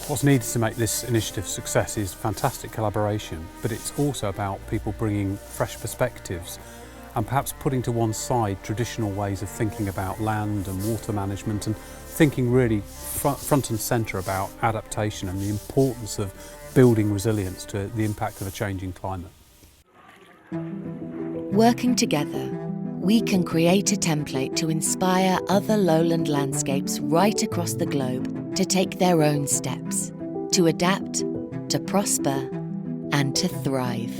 What's needed to make this initiative a success is fantastic collaboration, but it's also about people bringing fresh perspectives and perhaps putting to one side traditional ways of thinking about land and water management and thinking really front and centre about adaptation and the importance of building resilience to the impact of a changing climate. Working together, we can create a template to inspire other lowland landscapes right across the globe to take their own steps, to adapt, to prosper, and to thrive.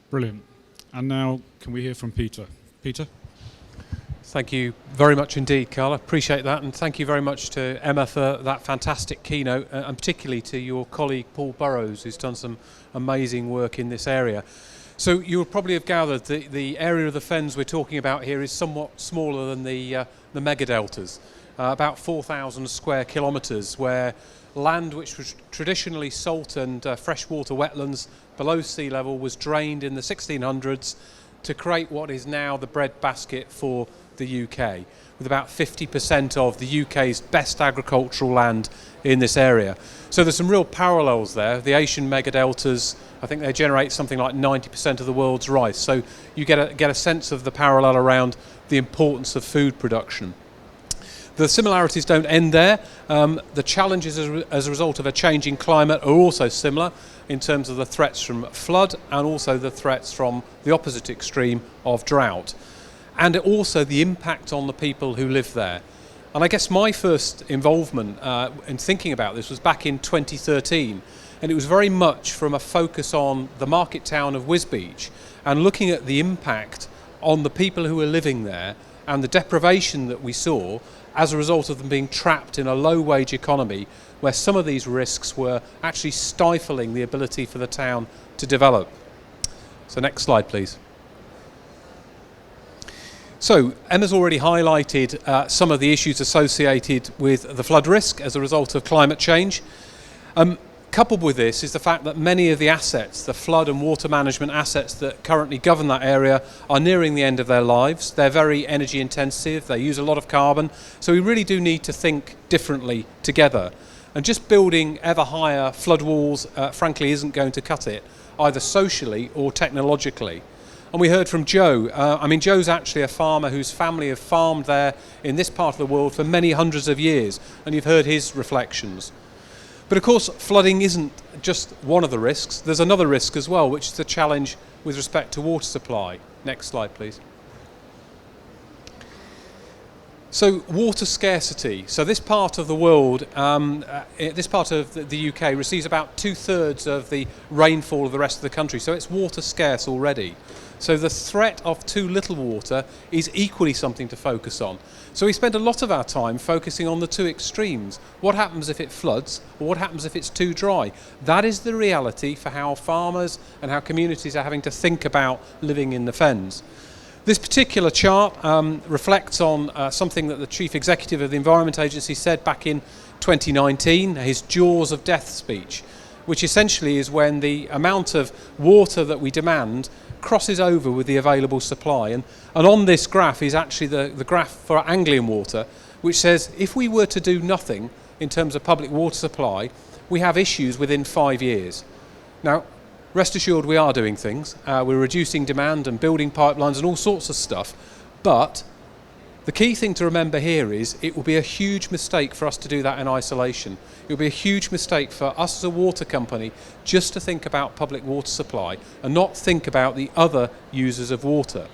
Brilliant. And now can we hear from Peter? Peter? Thank you very much indeed, Carla. Appreciate that, and thank you very much to Emma for that fantastic keynote, and particularly to your colleague Paul Burrows, who's done some amazing work in this area. So you will probably have gathered the area of the Fens we're talking about here is somewhat smaller than the megadeltas, about 4,000 square kilometres, where land which was traditionally salt and freshwater wetlands below sea level was drained in the 1600s to create what is now the breadbasket for the UK, with about 50% of the UK's best agricultural land in this area. So there's some real parallels there. The Asian megadeltas, I think they generate something like 90% of the world's rice. So you get a sense of the parallel around the importance of food production. The similarities don't end there. The challenges as a result of a changing climate are also similar in terms of the threats from flood and also the threats from the opposite extreme of drought, and also the impact on the people who live there. And I guess my first involvement in thinking about this was back in 2013, and it was very much from a focus on the market town of Wisbech and looking at the impact on the people who were living there and the deprivation that we saw as a result of them being trapped in a low-wage economy where some of these risks were actually stifling the ability for the town to develop. So next slide, please. So Emma's already highlighted some of the issues associated with the flood risk as a result of climate change. Coupled with this is the fact that many of the assets, the flood and water management assets that currently govern that area, are nearing the end of their lives. They're very energy intensive, they use a lot of carbon, so we really do need to think differently together. And just building ever higher flood walls, frankly, isn't going to cut it, either socially or technologically. And we heard from Joe. Joe's actually a farmer whose family have farmed there in this part of the world for many hundreds of years, and you've heard his reflections. But of course, flooding isn't just one of the risks. There's another risk as well, which is the challenge with respect to water supply. Next slide, please. So water scarcity. So this part of the world, this part of the UK receives about 2/3 of the rainfall of the rest of the country. So it's water scarce already. So the threat of too little water is equally something to focus on. So we spend a lot of our time focusing on the two extremes. What happens if it floods, or what happens if it's too dry? That is the reality for how farmers and how communities are having to think about living in the Fens. This particular chart reflects on something that the Chief Executive of the Environment Agency said back in 2019, his Jaws of Death speech, which essentially is when the amount of water that we demand crosses over with the available supply. And on this graph is actually the graph for Anglian water, which says if we were to do nothing in terms of public water supply, we have issues within 5 years. Now, rest assured we are doing things. We're reducing demand and building pipelines and all sorts of stuff. But the key thing to remember here is it will be a huge mistake for us to do that in isolation. It will be a huge mistake for us as a water company just to think about public water supply and not think about the other users of water.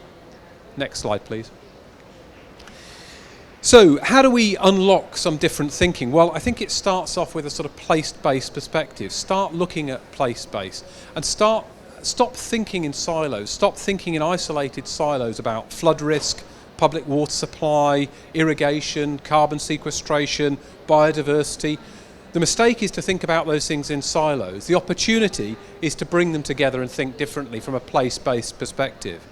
Next slide, please. So, how do we unlock some different thinking? Well, I think it starts off with a sort of place-based perspective. Start looking at place-based and stop thinking in silos. Stop thinking in isolated silos about flood risk, public water supply, irrigation, carbon sequestration, biodiversity. The mistake is to think about those things in silos. The opportunity is to bring them together and think differently from a place-based perspective.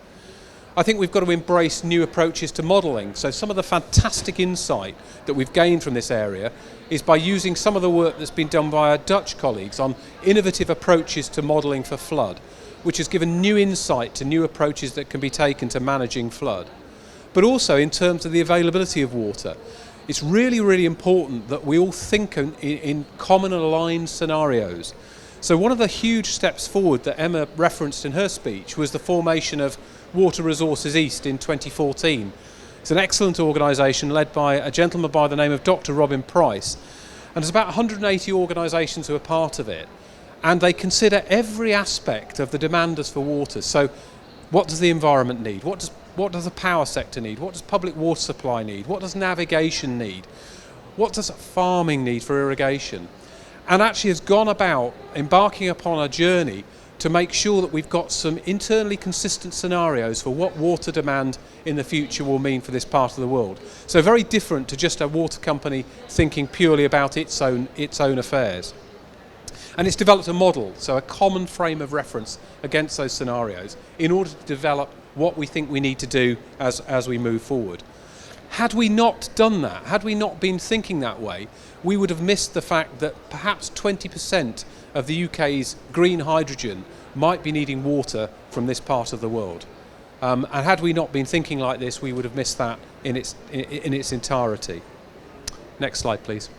I think we've got to embrace new approaches to modelling. So some of the fantastic insight that we've gained from this area is by using some of the work that's been done by our Dutch colleagues on innovative approaches to modelling for flood, which has given new insight to new approaches that can be taken to managing flood. But also in terms of the availability of water. It's really, really important that we all think in common and aligned scenarios. So one of the huge steps forward that Emma referenced in her speech was the formation of Water Resources East in 2014. It's an excellent organisation led by a gentleman by the name of Dr. Robin Price. And there's about 180 organisations who are part of it. And they consider every aspect of the demanders for water. So what does the environment need? What does the power sector need? What does public water supply need? What does navigation need? What does farming need for irrigation? And actually has gone about embarking upon a journey to make sure that we've got some internally consistent scenarios for what water demand in the future will mean for this part of the world. So very different to just a water company thinking purely about its own affairs. And it's developed a model, so a common frame of reference against those scenarios in order to develop what we think we need to do as we move forward. Had we not done that, had we not been thinking that way, we would have missed the fact that perhaps 20% of the UK's green hydrogen might be needing water from this part of the world. And had we not been thinking like this, we would have missed that in its entirety. Next slide, please.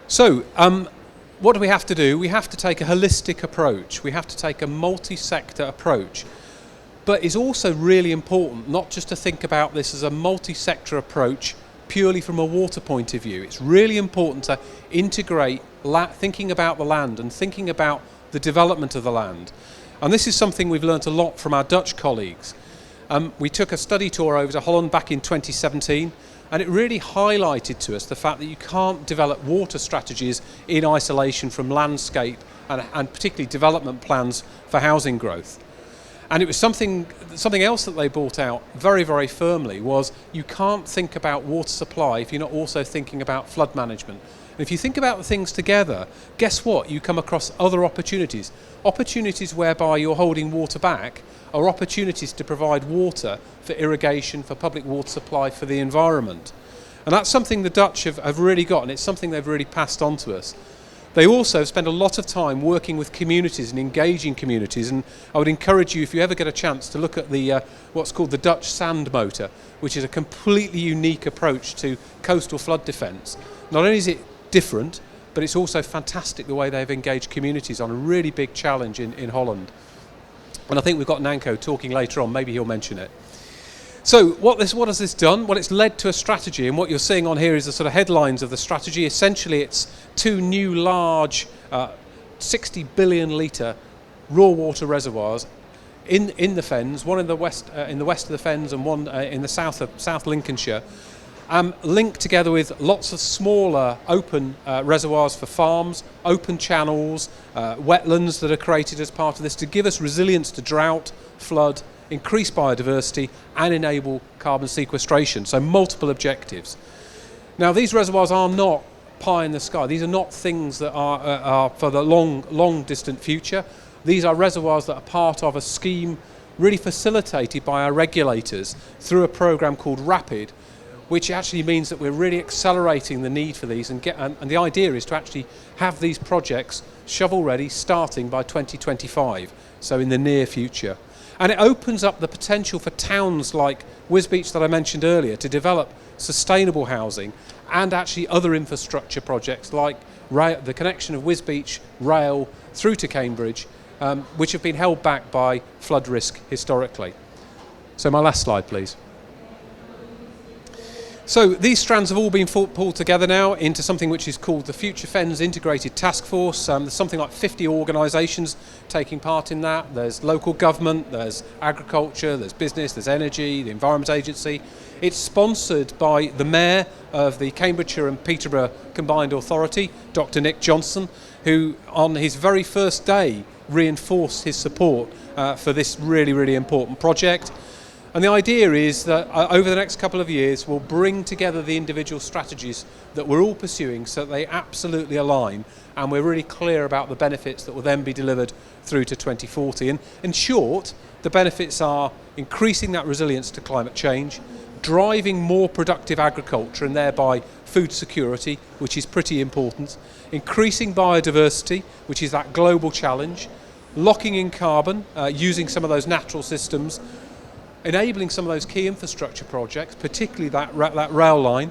So, what do we have to do? We have to take a holistic approach. We have to take a multi-sector approach. But it's also really important not just to think about this as a multi-sector approach purely from a water point of view. It's really important to integrate thinking about the land and thinking about the development of the land. And this is something we've learnt a lot from our Dutch colleagues. We took a study tour over to Holland back in 2017, and it really highlighted to us the fact that you can't develop water strategies in isolation from landscape and particularly development plans for housing growth. And it was something else that they brought out very, very firmly was you can't think about water supply if you're not also thinking about flood management. And if you think about the things together, guess what? You come across other opportunities. Opportunities whereby you're holding water back are opportunities to provide water for irrigation, for public water supply, for the environment. And that's something the Dutch have really got, and it's something they've really passed on to us. They also spend a lot of time working with communities and engaging communities, and I would encourage you, if you ever get a chance, to look at the what's called the Dutch sand motor, which is a completely unique approach to coastal flood defence. Not only is it different, but it's also fantastic the way they've engaged communities on a really big challenge in Holland. And I think we've got Nanko talking later on, maybe he'll mention it. So what has this done? Well, it's led to a strategy, and what you're seeing on here is the sort of headlines of the strategy. Essentially, it's 2 new large 60 billion litre raw water reservoirs in the Fens, one in the west of the Fens and one in the south of South Lincolnshire, linked together with lots of smaller open reservoirs for farms, open channels, wetlands that are created as part of this to give us resilience to drought, flood, increase biodiversity and enable carbon sequestration. So multiple objectives. Now these reservoirs are not pie in the sky. These are not things that are for the long distant future. These are reservoirs that are part of a scheme really facilitated by our regulators through a programme called RAPID, which actually means that we're really accelerating the need for these, and the idea is to actually have these projects shovel ready starting by 2025, so in the near future. And it opens up the potential for towns like Wisbech that I mentioned earlier to develop sustainable housing and actually other infrastructure projects like the connection of Wisbech rail through to Cambridge, which have been held back by flood risk historically. So my last slide, please. So these strands have all been pulled together now into something which is called the Future Fens Integrated Task Force. There's something like 50 organisations taking part in that. There's local government, there's agriculture, there's business, there's energy, the Environment Agency. It's sponsored by the Mayor of the Cambridgeshire and Peterborough Combined Authority, Dr. Nick Johnson, who on his very first day reinforced his support for this really, really important project. And the idea is that over the next couple of years, we'll bring together the individual strategies that we're all pursuing so that they absolutely align, and we're really clear about the benefits that will then be delivered through to 2040. And in short, the benefits are increasing that resilience to climate change, driving more productive agriculture and thereby food security, which is pretty important, increasing biodiversity, which is that global challenge, locking in carbon, using some of those natural systems, enabling some of those key infrastructure projects, particularly that rail line,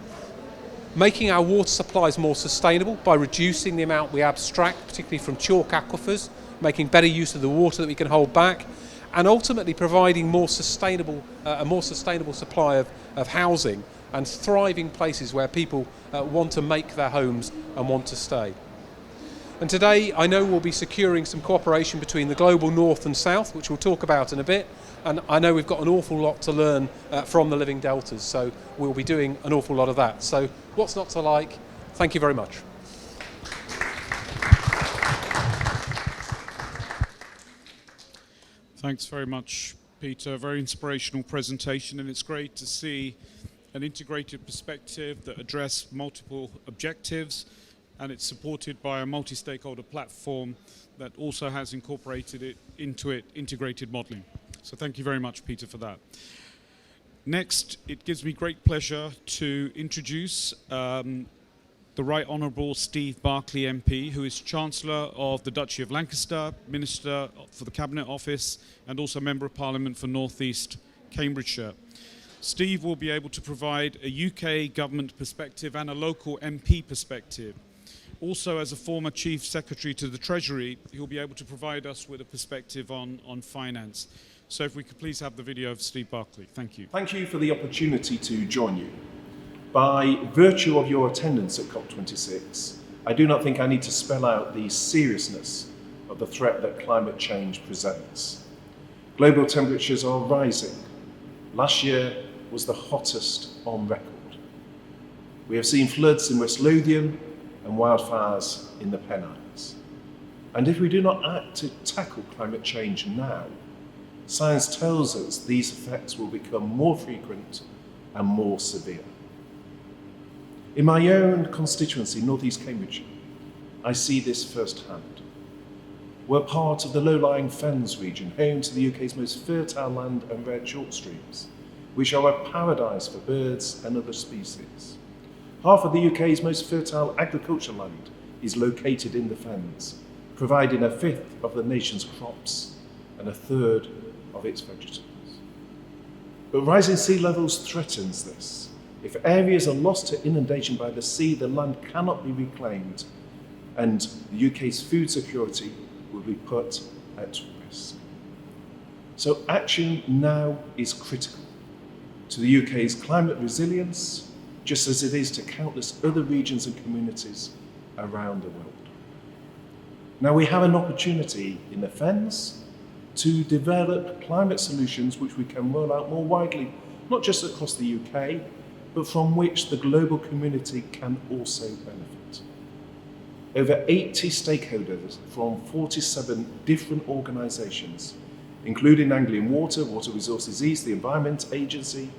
making our water supplies more sustainable by reducing the amount we abstract, particularly from chalk aquifers, making better use of the water that we can hold back, and ultimately providing a more sustainable supply of housing and thriving places where people want to make their homes and want to stay. And today I know we'll be securing some cooperation between the global north and south, which we'll talk about in a bit. And I know we've got an awful lot to learn from the living deltas, so we'll be doing an awful lot of that. So what's not to like? Thank you very much. Thanks very much, Peter. Very inspirational presentation, and it's great to see an integrated perspective that addresses multiple objectives, and it's supported by a multi-stakeholder platform that also has incorporated it into integrated modelling. So thank you very much, Peter, for that. Next, it gives me great pleasure to introduce the Right Honourable Steve Barclay MP, who is Chancellor of the Duchy of Lancaster, Minister for the Cabinet Office, and also Member of Parliament for North East Cambridgeshire. Steve will be able to provide a UK government perspective and a local MP perspective. Also, as a former Chief Secretary to the Treasury, he'll be able to provide us with a perspective on finance. So if we could please have the video of Steve Barclay. Thank you. Thank you for the opportunity to join you. By virtue of your attendance at COP26, I do not think I need to spell out the seriousness of the threat that climate change presents. Global temperatures are rising. Last year was the hottest on record. We have seen floods in West Lothian and wildfires in the Pennines. And if we do not act to tackle climate change now, science tells us these effects will become more frequent and more severe. In my own constituency, North East Cambridgeshire, I see this firsthand. We're part of the low-lying Fens region, home to the UK's most fertile land and rare chalk streams, which are a paradise for birds and other species. Half of the UK's most fertile agricultural land is located in the Fens, providing a fifth of the nation's crops and a third of its vegetables. But rising sea levels threatens this. If areas are lost to inundation by the sea, the land cannot be reclaimed, and the UK's food security will be put at risk. So action now is critical to the UK's climate resilience, just as it is to countless other regions and communities around the world. Now we have an opportunity in the Fens to develop climate solutions which we can roll out more widely, not just across the UK, but from which the global community can also benefit. Over 80 stakeholders from 47 different organisations, including Anglian Water, Water Resources East, the Environment Agency,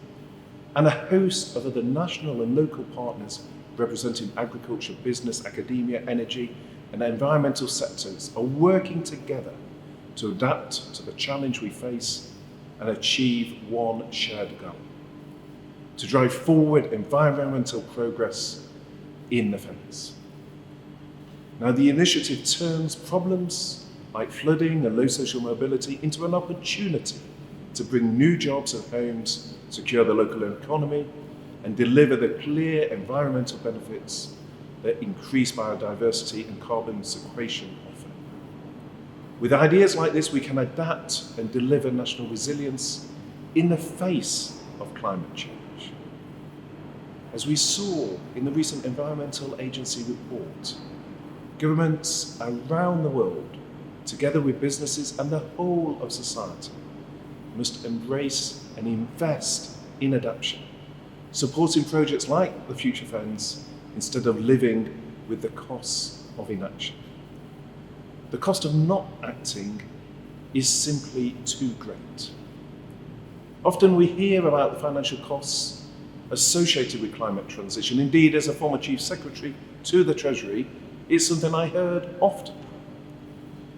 and a host of other national and local partners representing agriculture, business, academia, energy, and environmental sectors are working together to adapt to the challenge we face and achieve one shared goal: to drive forward environmental progress in the fens. Now, the initiative turns problems like flooding and low social mobility into an opportunity to bring new jobs and homes, secure the local economy, and deliver the clear environmental benefits that increased biodiversity and carbon sequestration offer. With ideas like this, we can adapt and deliver national resilience in the face of climate change. As we saw in the recent Environmental Agency report, governments around the world, together with businesses and the whole of society, must embrace and invest in adaptation, supporting projects like the Future Fens instead of living with the costs of inaction. The cost of not acting is simply too great. Often we hear about the financial costs associated with climate transition. Indeed, as a former Chief Secretary to the Treasury, it's something I heard often.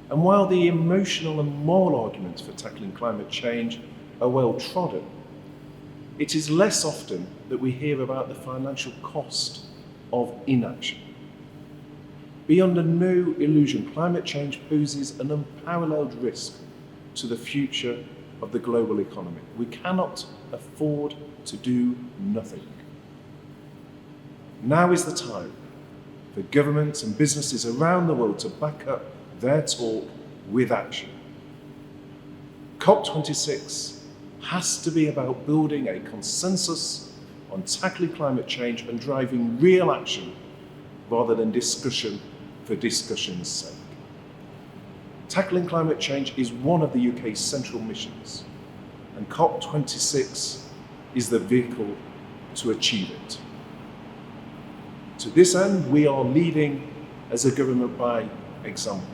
And while the emotional and moral arguments for tackling climate change are well trodden, it is less often that we hear about the financial cost of inaction. Be under no illusion, climate change poses an unparalleled risk to the future of the global economy. We cannot afford to do nothing. Now is the time for governments and businesses around the world to back up their talk with action. COP26 has to be about building a consensus on tackling climate change and driving real action rather than discussion for discussion's sake. Tackling climate change is one of the UK's central missions, and COP26 is the vehicle to achieve it. To this end, we are leading as a government by example.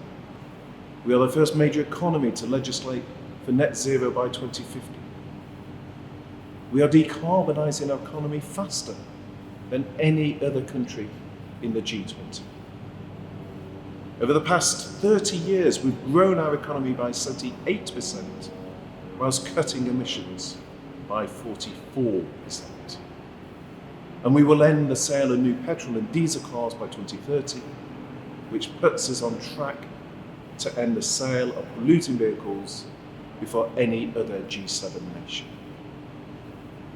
We are the first major economy to legislate for net zero by 2050. We are decarbonising our economy faster than any other country in the G20. Over the past 30 years, we've grown our economy by 78%, whilst cutting emissions by 44%. And we will end the sale of new petrol and diesel cars by 2030, which puts us on track to end the sale of polluting vehicles before any other G7 nation.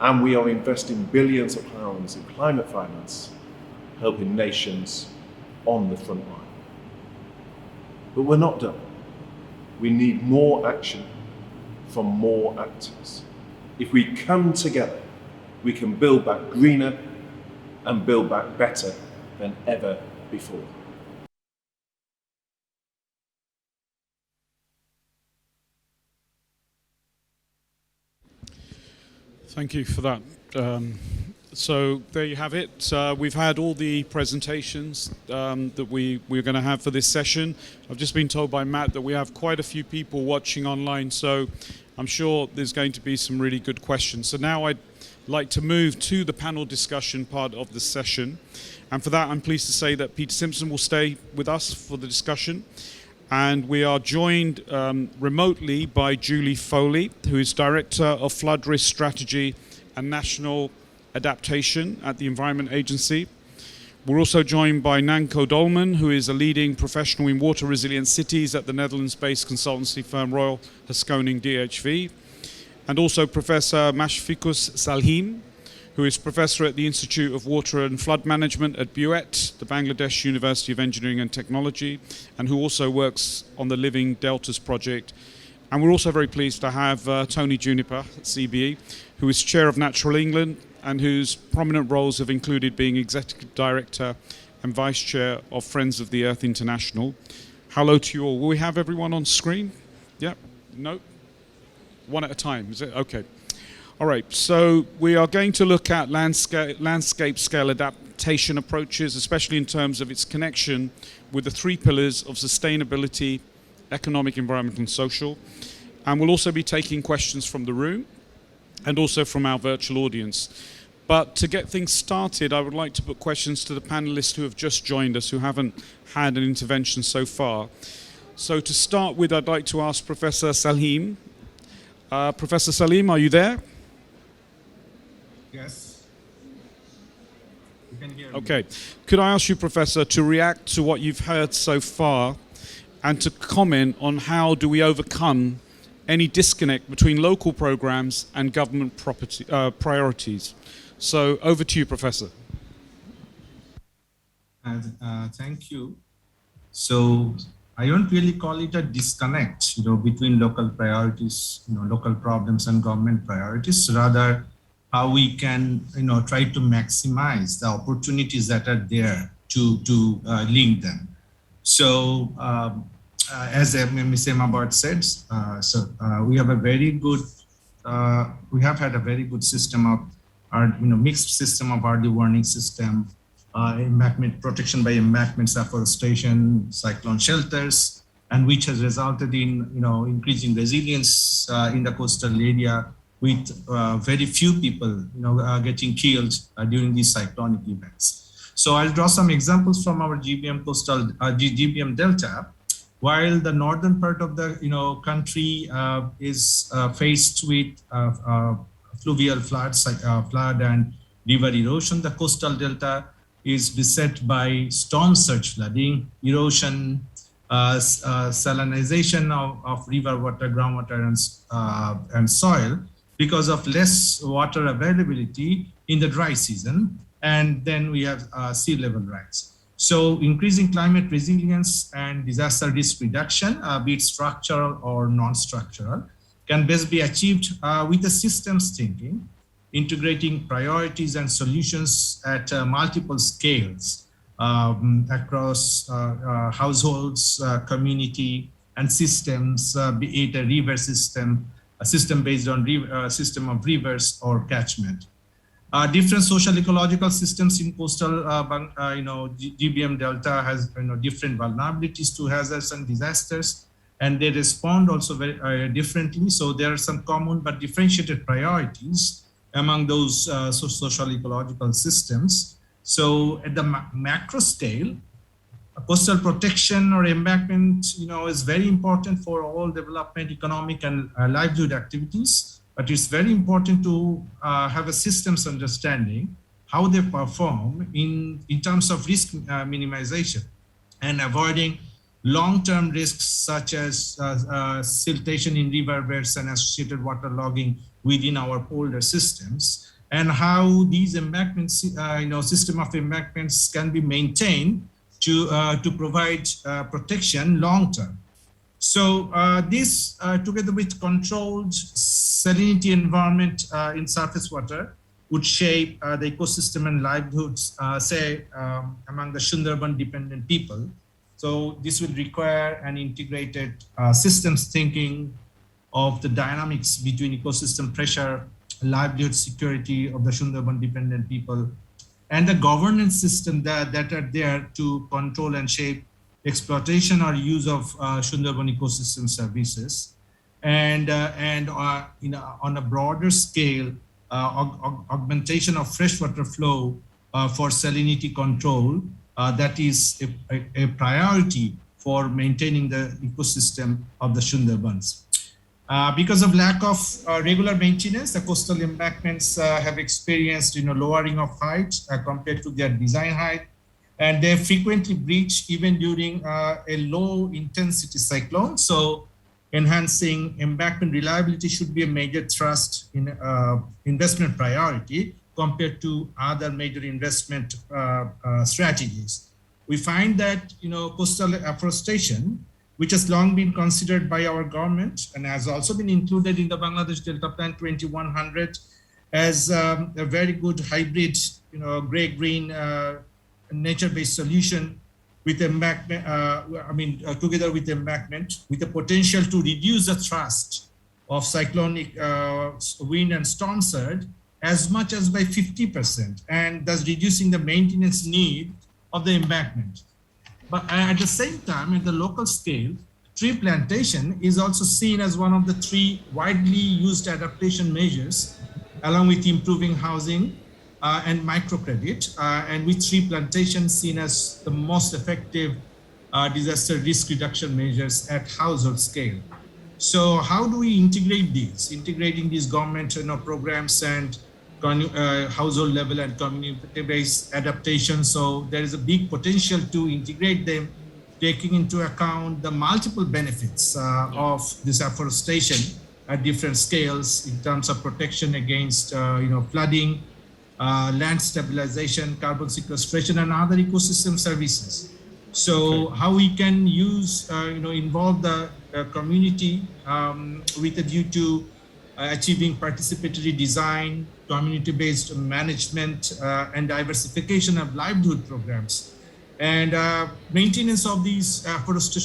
And we are investing billions of pounds in climate finance, helping nations on the front line. But we're not done. We need more action from more actors. If we come together, we can build back greener and build back better than ever before. Thank you for that. So there you have it. We've had all the presentations that we're going to have for this session. I've just been told by Matt that we have quite a few people watching online, so I'm sure there's going to be some really good questions. So now I'd like to move to the panel discussion part of the session. And for that, I'm pleased to say that Peter Simpson will stay with us for the discussion. And we are joined remotely by Julie Foley, who is Director of Flood Risk Strategy and National Adaptation at the Environment Agency. We're also joined by Nanko Dolman, who is a leading professional in water resilient cities at the Netherlands-based consultancy firm Royal Haskoning DHV, and also Professor Mashfiqus Salhim, who is Professor at the Institute of Water and Flood Management at BUET, the Bangladesh University of Engineering and Technology, and who also works on the Living Deltas project. And we're also very pleased to have Tony Juniper at CBE, who is Chair of Natural England, and whose prominent roles have included being Executive Director and Vice Chair of Friends of the Earth International. Hello to you all. Will we have everyone on screen? Yeah? No? One at a time, is it? Okay. All right, so we are going to look at landscape scale adaptation approaches, especially in terms of its connection with the three pillars of sustainability, economic, environmental, and social. And we'll also be taking questions from the room and also from our virtual audience. But to get things started, I would like to put questions to the panelists who have just joined us, who haven't had an intervention so far. So to start with, I'd like to ask Professor Salhim, Professor Salim, are you there? Yes. You can hear me. Okay. Could I ask you, Professor, to react to what you've heard so far and to comment on how do we overcome any disconnect between local programs and government priorities? So over to you, Professor. Thank you. So I don't really call it a disconnect, between local priorities, local problems and government priorities. Rather, how we can, try to maximize the opportunities that are there to link them. So, as Ms. Emma said, we have a very good, we have had a very good system of our, mixed system of early warning system, embankment protection by embankments, afforestation, cyclone shelters, and which has resulted in increasing resilience in the coastal area with very few people getting killed during these cyclonic events. So I'll draw some examples from our GBM coastal GBM Delta. While the northern part of the country is faced with fluvial floods, flood and river erosion, the coastal delta is beset by storm surge flooding, erosion, salinization of river water, groundwater, and soil because of less water availability in the dry season. And then we have sea level rise. So increasing climate resilience and disaster risk reduction, be it structural or non-structural, can best be achieved with the systems thinking, integrating priorities and solutions at multiple scales across households, community, and systems, be it a river system, a system based on system of rivers or catchment. Different social ecological systems in coastal, GBM Delta has different vulnerabilities to hazards and disasters, and they respond also very differently. So there are some common but differentiated priorities among those social ecological systems. So at the macro scale, coastal protection or embankment, is very important for all development, economic and livelihood activities. But it's very important to have a systems understanding how they perform in terms of risk minimization and avoiding long-term risks such as siltation in riverbeds and associated waterlogging within our polder systems, and how these embankments, system of embankments can be maintained to provide protection long-term. So this, together with controlled salinity environment in surface water, would shape the ecosystem and livelihoods, among the Sundarban-dependent people. So this will require an integrated systems thinking of the dynamics between ecosystem pressure, livelihood security of the Sundarban-dependent people, and the governance system that are there to control and shape exploitation or use of Sundarban ecosystem services, and on a broader scale, augmentation of freshwater flow for salinity control. That is a priority for maintaining the ecosystem of the Sundarbans. Because of lack of regular maintenance, the coastal embankments have experienced lowering of height compared to their design height, and they frequently breach even during a low intensity cyclone. So enhancing embankment reliability should be a major thrust in investment priority compared to other major investment strategies. We find that coastal afforestation, which has long been considered by our government and has also been included in the Bangladesh Delta Plan 2100 as a very good hybrid, gray-green nature-based solution with embankment, together with embankment, with the potential to reduce the thrust of cyclonic wind and storm surge as much as by 50%, and thus reducing the maintenance need of the embankment. But at the same time, at the local scale, tree plantation is also seen as one of the 3 widely used adaptation measures, along with improving housing and microcredit, and with tree plantation seen as the most effective disaster risk reduction measures at household scale. So how do we integrate these? Integrating these government programs and household level and community-based adaptation. So there is a big potential to integrate them, taking into account the multiple benefits of this afforestation at different scales in terms of protection against flooding, land stabilization, carbon sequestration, and other ecosystem services. So how we can use, involve the community with a view to achieving participatory design, community-based management, and diversification of livelihood programs. And maintenance of these afforested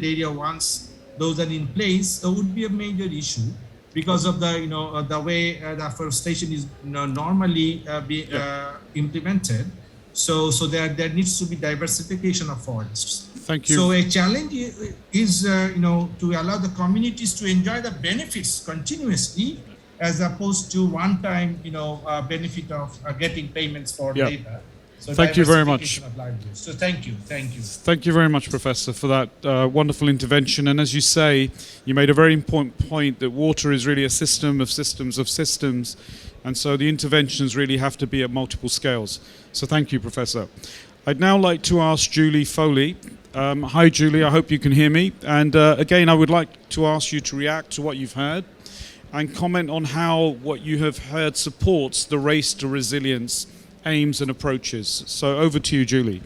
area, once those are in place, would be a major issue because of the the way the afforestation is normally implemented. So there needs to be diversification of forests. Thank you. So a challenge is to allow the communities to enjoy the benefits continuously, as opposed to one-time benefit of getting payments for labor. So thank you very much. So thank you. Thank you very much, Professor, for that wonderful intervention. And as you say, you made a very important point that water is really a system of systems of systems. And so the interventions really have to be at multiple scales. So thank you, Professor. I'd now like to ask Julie Foley. Hi, Julie. I hope you can hear me. And again, I would like to ask you to react to what you've heard and comment on how what you have heard supports the race to resilience aims and approaches. So over to you, Julie.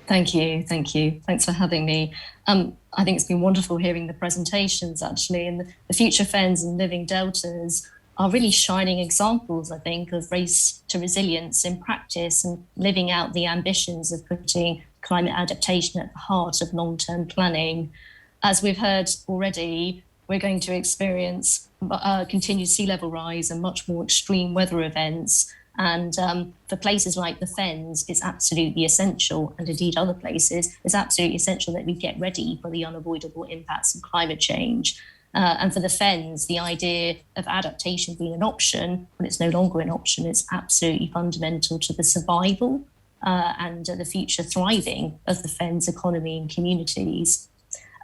Thank you. Thanks for having me. I think it's been wonderful hearing the presentations, actually, and the future fens and living deltas are really shining examples, I think, of race to resilience in practice and living out the ambitions of putting climate adaptation at the heart of long-term planning. As we've heard already, we're going to experience continued sea level rise and much more extreme weather events. And for places like the fens, it's absolutely essential, and indeed other places, it's absolutely essential that we get ready for the unavoidable impacts of climate change. And for the fens, the idea of adaptation being an option, when it's no longer an option, it's absolutely fundamental to the survival and the future thriving of the fens economy and communities.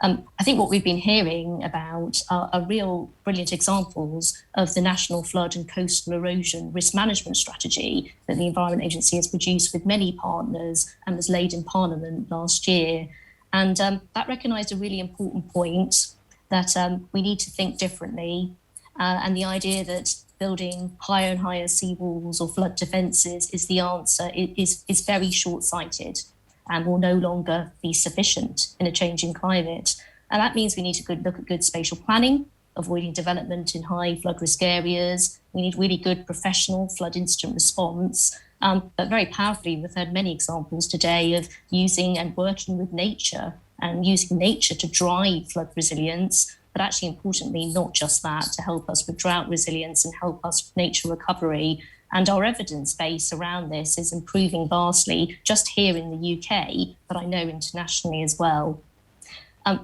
I think what we've been hearing about are real brilliant examples of the National Flood and Coastal Erosion Risk Management Strategy that the Environment Agency has produced with many partners and was laid in Parliament last year. And that recognised a really important point that we need to think differently. And the idea that building higher and higher seawalls or flood defences is the answer is very short-sighted and will no longer be sufficient in a changing climate. And that means we need to look at good spatial planning, avoiding development in high flood risk areas. We need really good professional flood incident response. But very powerfully, we've heard many examples today of using and working with nature and using nature to drive flood resilience, but actually importantly, not just that, to help us with drought resilience and help us with nature recovery. And our evidence base around this is improving vastly, just here in the UK, but I know internationally as well.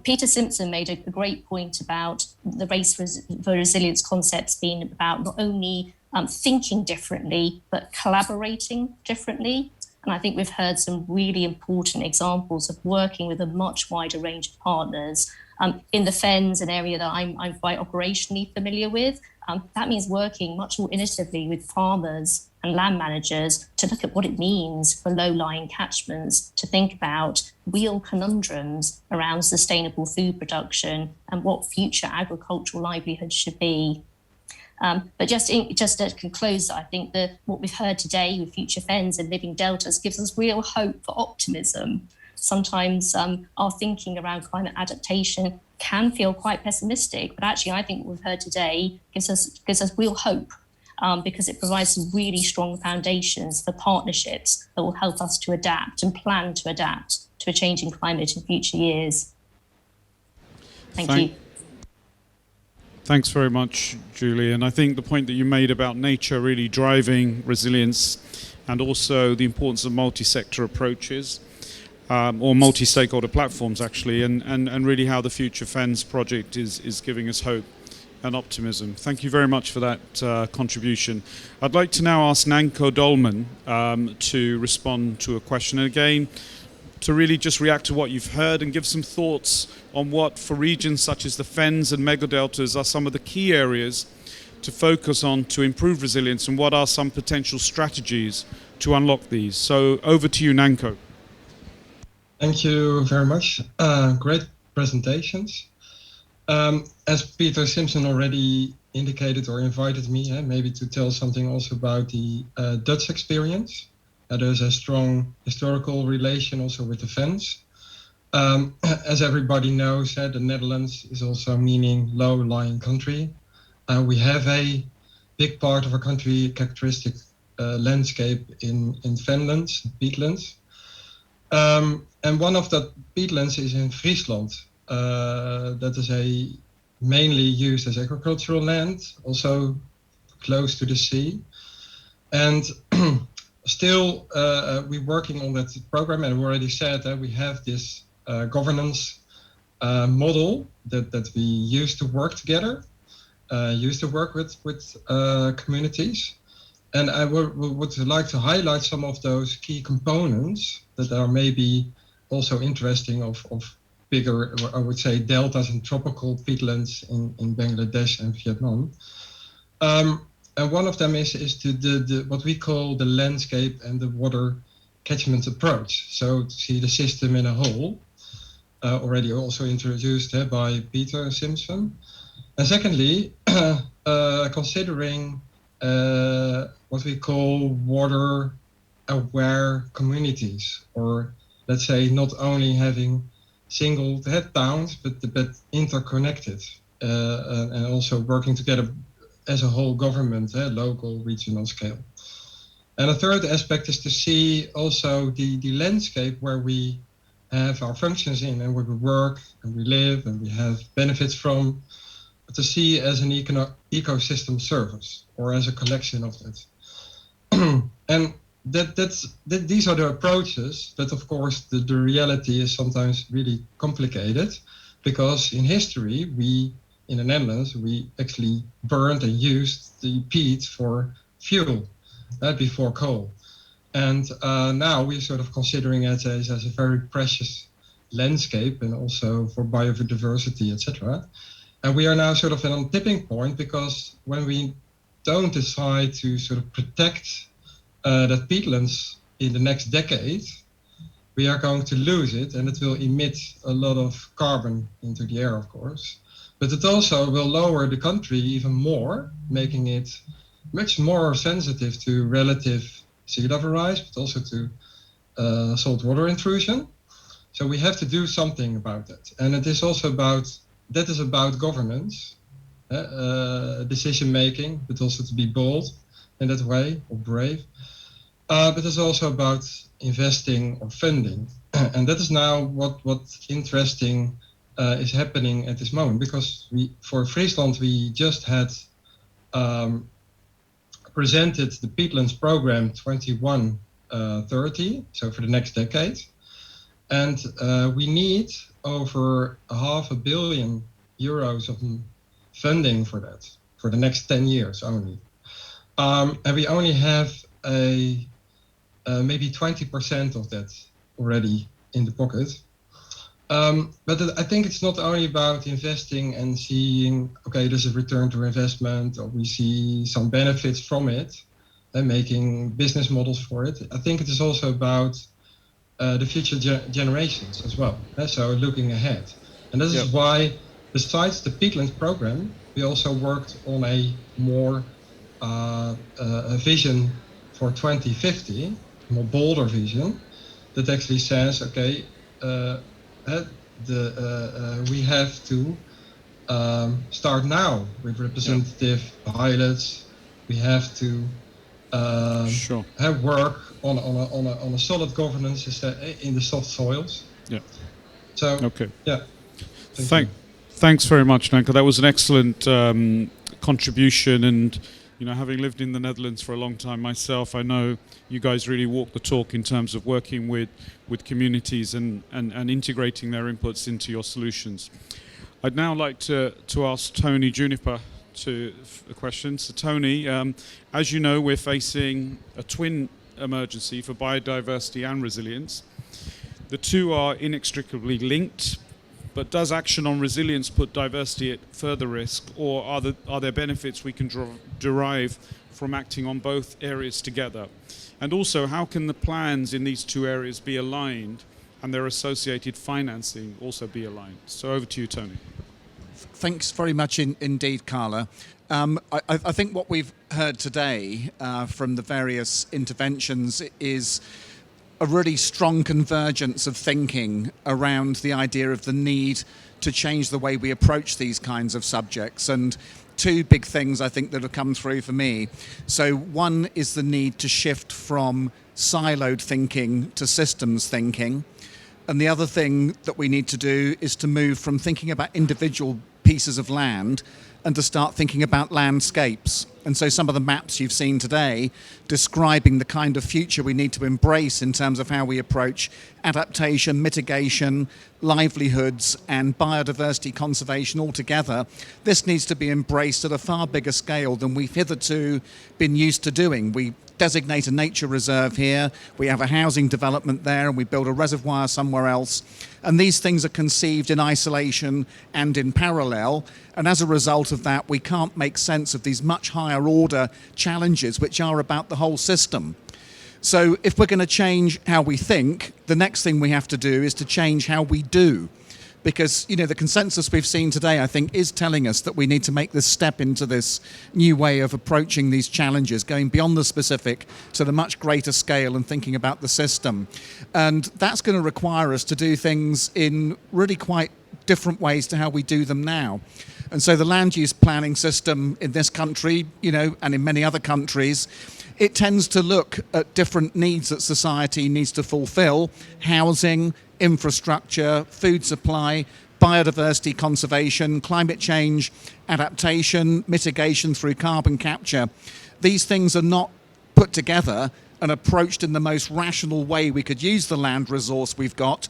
Peter Simpson made a great point about the race for resilience concepts being about not only thinking differently, but collaborating differently. And I think we've heard some really important examples of working with a much wider range of partners. In the fens, an area that I'm quite operationally familiar with, that means working much more innovatively with farmers and land managers to look at what it means for low-lying catchments, to think about real conundrums around sustainable food production and what future agricultural livelihoods should be. But just to conclude, I think that what we've heard today with future fens and living deltas gives us real hope for optimism. Sometimes our thinking around climate adaptation can feel quite pessimistic, but actually I think what we've heard today gives us real hope because it provides some really strong foundations for partnerships that will help us to adapt and plan to adapt to a changing climate in future years. Thank you. Thanks very much, Julie. And I think the point that you made about nature really driving resilience and also the importance of multi-sector approaches or multi-stakeholder platforms, actually, and really how the Future Fens project is giving us hope and optimism. Thank you very much for that contribution. I'd like to now ask Nanko Dolman to respond to a question. And again, to really just react to what you've heard and give some thoughts on what, for regions such as the fens and megadeltas, are some of the key areas to focus on to improve resilience, and what are some potential strategies to unlock these. So over to you, Nanko. Thank you very much. Great presentations. As Peter Simpson already indicated or invited me, maybe to tell something also about the Dutch experience. There's a strong historical relation also with the fens. As everybody knows, the Netherlands is also meaning low-lying country. We have a big part of our country characteristic landscape in Finland, peatlands. And one of the peatlands is in Friesland. That is mainly used as agricultural land, also close to the sea. And still, we're working on that program, and we already said that we have this governance model that we used to work together, used to work with communities. And I would like to highlight some of those key components that are maybe also interesting of bigger, I would say, deltas and tropical peatlands in Bangladesh and Vietnam. And one of them is the what we call the landscape and the water catchment approach. So to see the system in a whole, already also introduced by Peter Simpson. And secondly, considering what we call water-aware communities, or let's say not only having single head towns, but interconnected, and also working together as a whole government, local, regional scale. And a third aspect is to see also the landscape where we have our functions in, and where we work and we live and we have benefits from, to see as an ecosystem service or as a collection of that. And these are the approaches, but of course the reality is sometimes really complicated, because in history in the Netherlands we actually burned and used the peat for fuel before coal. And now we're sort of considering it as a very precious landscape, and also for biodiversity, etc. And we are now sort of on a tipping point, because when we don't decide to sort of protect that peatlands in the next decade, we are going to lose it, and it will emit a lot of carbon into the air, of course. But it also will lower the country even more, making it much more sensitive to relative sea level rise, but also to saltwater intrusion. So we have to do something about that. And it is also about governance, decision making, but also to be bold in that way, or brave. But it's also about investing or funding. And that is now what's interesting is happening at this moment, because for Friesland we just had presented the peatlands program 21-30, so for the next decade. And we need over €500 million of funding for that, for the next 10 years only. And we only have maybe 20% of that already in the pocket. But I think it's not only about investing and seeing, okay, there's a return to investment, or we see some benefits from it, and making business models for it. I think it is also about the future generations as well. So looking ahead. And this is why, besides the peatlands program, we also worked on a more a vision for 2050, more bolder vision, that actually says, okay, we have to start now with representative pilots. We have to have work on a solid governance in the soft soils. Yeah. So okay. Yeah. Thanks very much, Nanko. That was an excellent contribution, and having lived in the Netherlands for a long time myself, I know you guys really walk the talk in terms of working with communities and integrating their inputs into your solutions. I'd now like to ask Tony Juniper a question. So Tony, as you know, we're facing a twin emergency for biodiversity and resilience. The two are inextricably linked, but does action on resilience put diversity at further risk, or are there benefits we can derive from acting on both areas together? And also, how can the plans in these two areas be aligned and their associated financing also be aligned? So over to you, Tony. Thanks very much indeed, Carla. I think what we've heard today from the various interventions is a really strong convergence of thinking around the idea of the need to change the way we approach these kinds of subjects. And two big things I think that have come through for me. So one is the need to shift from siloed thinking to systems thinking. And the other thing that we need to do is to move from thinking about individual pieces of land and to start thinking about landscapes. And so some of the maps you've seen today describing the kind of future we need to embrace in terms of how we approach adaptation, mitigation, livelihoods, and biodiversity conservation altogether. This needs to be embraced at a far bigger scale than we've hitherto been used to doing. We designate a nature reserve here, we have a housing development there, and we build a reservoir somewhere else. And these things are conceived in isolation and in parallel. And as a result of that, we can't make sense of these much higher order challenges, which are about the whole system. So if we're going to change how we think, the next thing we have to do is to change how we do. Because, the consensus we've seen today, I think, is telling us that we need to make this step into this new way of approaching these challenges, going beyond the specific to the much greater scale and thinking about the system. And that's going to require us to do things in really quite different ways to how we do them now. And so the land use planning system in this country, and in many other countries, it tends to look at different needs that society needs to fulfill: housing, infrastructure, food supply, biodiversity conservation, climate change, adaptation, mitigation through carbon capture. These things are not put together and approached in the most rational way we could use the land resource we've got.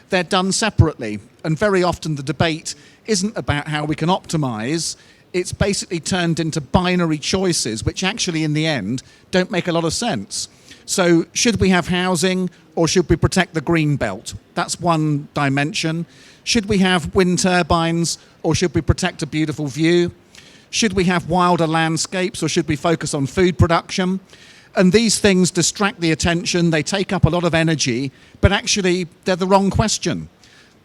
They're done separately. And very often the debate isn't about how we can optimize. It's basically turned into binary choices, which actually in the end don't make a lot of sense. So should we have housing or should we protect the green belt? That's one dimension. Should we have wind turbines or should we protect a beautiful view? Should we have wilder landscapes or should we focus on food production? And these things distract the attention, they take up a lot of energy, but actually they're the wrong question.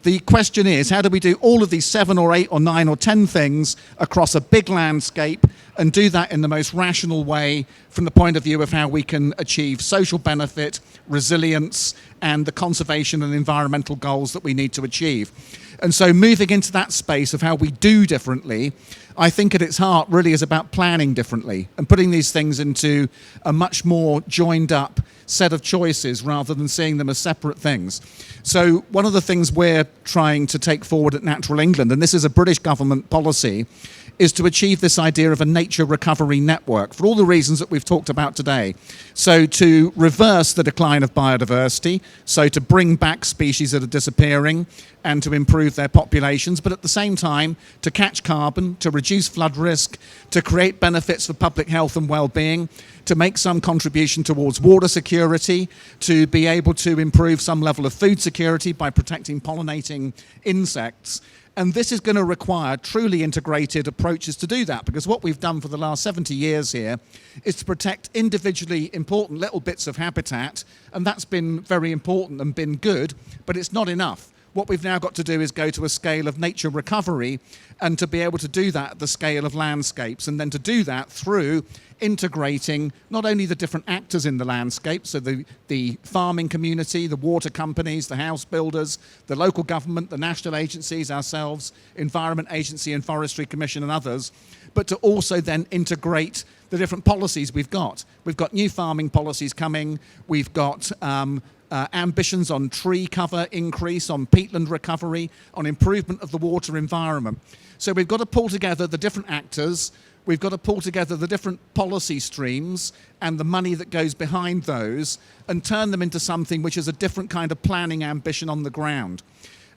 The question is, how do we do all of these 7 or 8 or 9 or 10 things across a big landscape and do that in the most rational way from the point of view of how we can achieve social benefit, resilience, and the conservation and environmental goals that we need to achieve? And so moving into that space of how we do differently, I think at its heart really is about planning differently and putting these things into a much more joined up set of choices rather than seeing them as separate things. So one of the things we're trying to take forward at Natural England, and this is a British government policy, is to achieve this idea of a nature recovery network for all the reasons that we've talked about today. So to reverse the decline of biodiversity, so to bring back species that are disappearing and to improve their populations, but at the same time to catch carbon, to reduce flood risk, to create benefits for public health and well-being, to make some contribution towards water security, to be able to improve some level of food security by protecting pollinating insects. And this is going to require truly integrated approaches to do that, because what we've done for the last 70 years here is to protect individually important little bits of habitat, and that's been very important and been good, but it's not enough. What we've now got to do is go to a scale of nature recovery and to be able to do that at the scale of landscapes, and then to do that through integrating not only the different actors in the landscape, so the farming community, the water companies, the house builders, the local government, the national agencies, ourselves, Environment Agency and Forestry Commission and others, but to also then integrate the different policies we've got. We've got new farming policies coming, we've got ambitions on tree cover increase, on peatland recovery, on improvement of the water environment. So we've got to pull together the different actors, we've got to pull together the different policy streams and the money that goes behind those and turn them into something which is a different kind of planning ambition on the ground.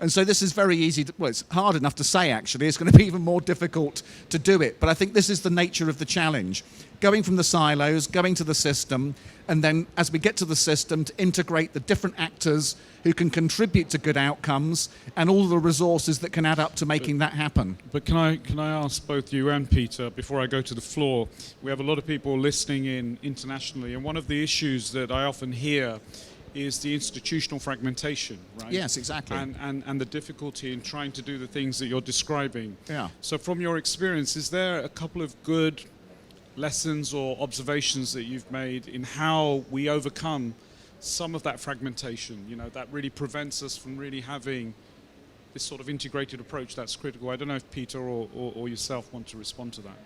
And so this is very easy to, well, it's hard enough to say actually, it's going to be even more difficult to do it. But I think this is the nature of the challenge. Going from the silos, going to the system, and then as we get to the system, to integrate the different actors who can contribute to good outcomes and all the resources that can add up to making that happen. But can I ask both you and Peter, before I go to the floor, we have a lot of people listening in internationally, and one of the issues that I often hear is the institutional fragmentation, right? Yes, exactly. And the difficulty in trying to do the things that you're describing. Yeah. So from your experience, is there a couple of good lessons or observations that you've made in how we overcome some of that fragmentation, you know, that really prevents us from really having this sort of integrated approach that's critical? I don't know if Peter or yourself want to respond to that.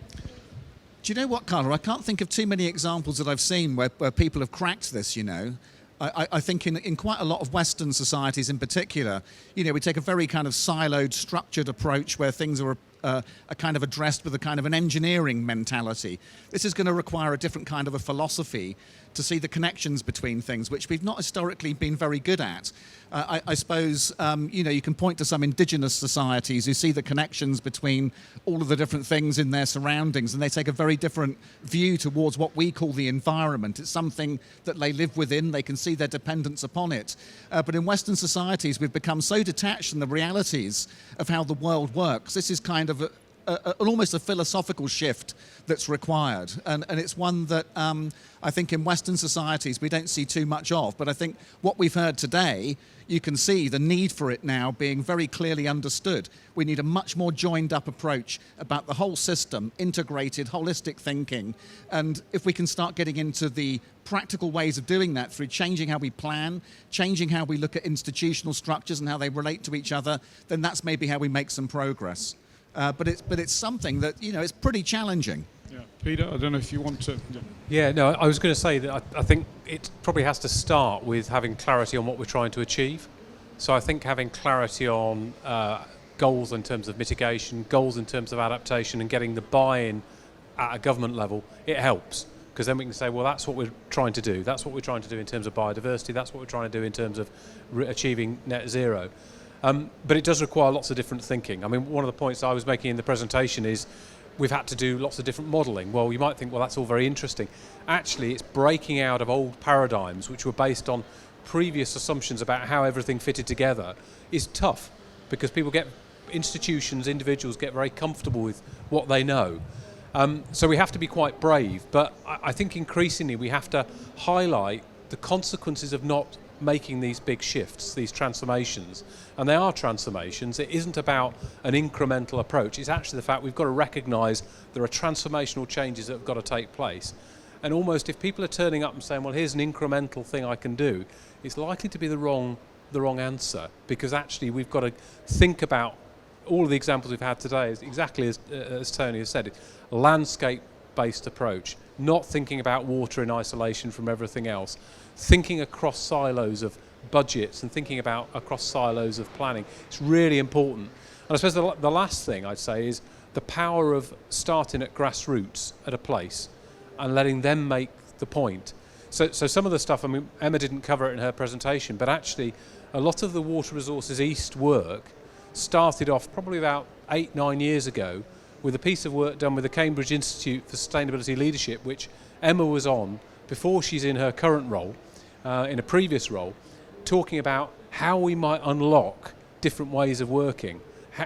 Do you know what, Carla? I can't think of too many examples that I've seen where people have cracked this, you know. I think in quite a lot of Western societies in particular, you know, we take a very kind of siloed, structured approach where things are kind of addressed with a kind of an engineering mentality. This is going to require a different kind of a philosophy to see the connections between things, which we've not historically been very good at. I suppose, you know, you can point to some indigenous societies who see the connections between all of the different things in their surroundings, and they take a very different view towards what we call the environment. It's something that they live within, they can see their dependence upon it. But in Western societies, we've become so detached from the realities of how the world works. This is kind of almost a philosophical shift that's required, and it's one that I think in Western societies we don't see too much of, but I think what we've heard today, you can see the need for it now being very clearly understood. We need a much more joined up approach about the whole system, integrated, holistic thinking, and if we can start getting into the practical ways of doing that through changing how we plan, changing how we look at institutional structures and how they relate to each other, then that's maybe how we make some progress. But it's something that, you know, it's pretty challenging. Yeah, Peter, I don't know if you want to. Yeah, no, I was going to say that I think it probably has to start with having clarity on what we're trying to achieve. So I think having clarity on goals in terms of mitigation, goals in terms of adaptation, and getting the buy-in at a government level, it helps. Because then we can say, well, that's what we're trying to do. That's what we're trying to do in terms of biodiversity. That's what we're trying to do in terms of achieving net zero. But it does require lots of different thinking. I mean, one of the points I was making in the presentation is we've had to do lots of different modelling. Well, you might think, well, that's all very interesting. Actually, it's breaking out of old paradigms which were based on previous assumptions about how everything fitted together is tough, because people get, institutions, individuals get very comfortable with what they know. So we have to be quite brave, but I think increasingly we have to highlight the consequences of not making these big shifts, these transformations. And they are transformations. It isn't about an incremental approach. It's actually the fact we've got to recognise there are transformational changes that have got to take place. And almost if people are turning up and saying, well, here's an incremental thing I can do, it's likely to be the wrong answer, because actually we've got to think about all of the examples we've had today, is exactly as Tony has said, a landscape-based approach, not thinking about water in isolation from everything else, thinking across silos of budgets and thinking about across silos of planning. It's really important. And I suppose the last thing I'd say is the power of starting at grassroots at a place and letting them make the point. So some of the stuff, I mean, Emma didn't cover it in her presentation, but actually a lot of the Water Resources East work started off probably about 8-9 years ago with a piece of work done with the Cambridge Institute for Sustainability Leadership, which Emma was on before she's in her current role, in a previous role, talking about how we might unlock different ways of working.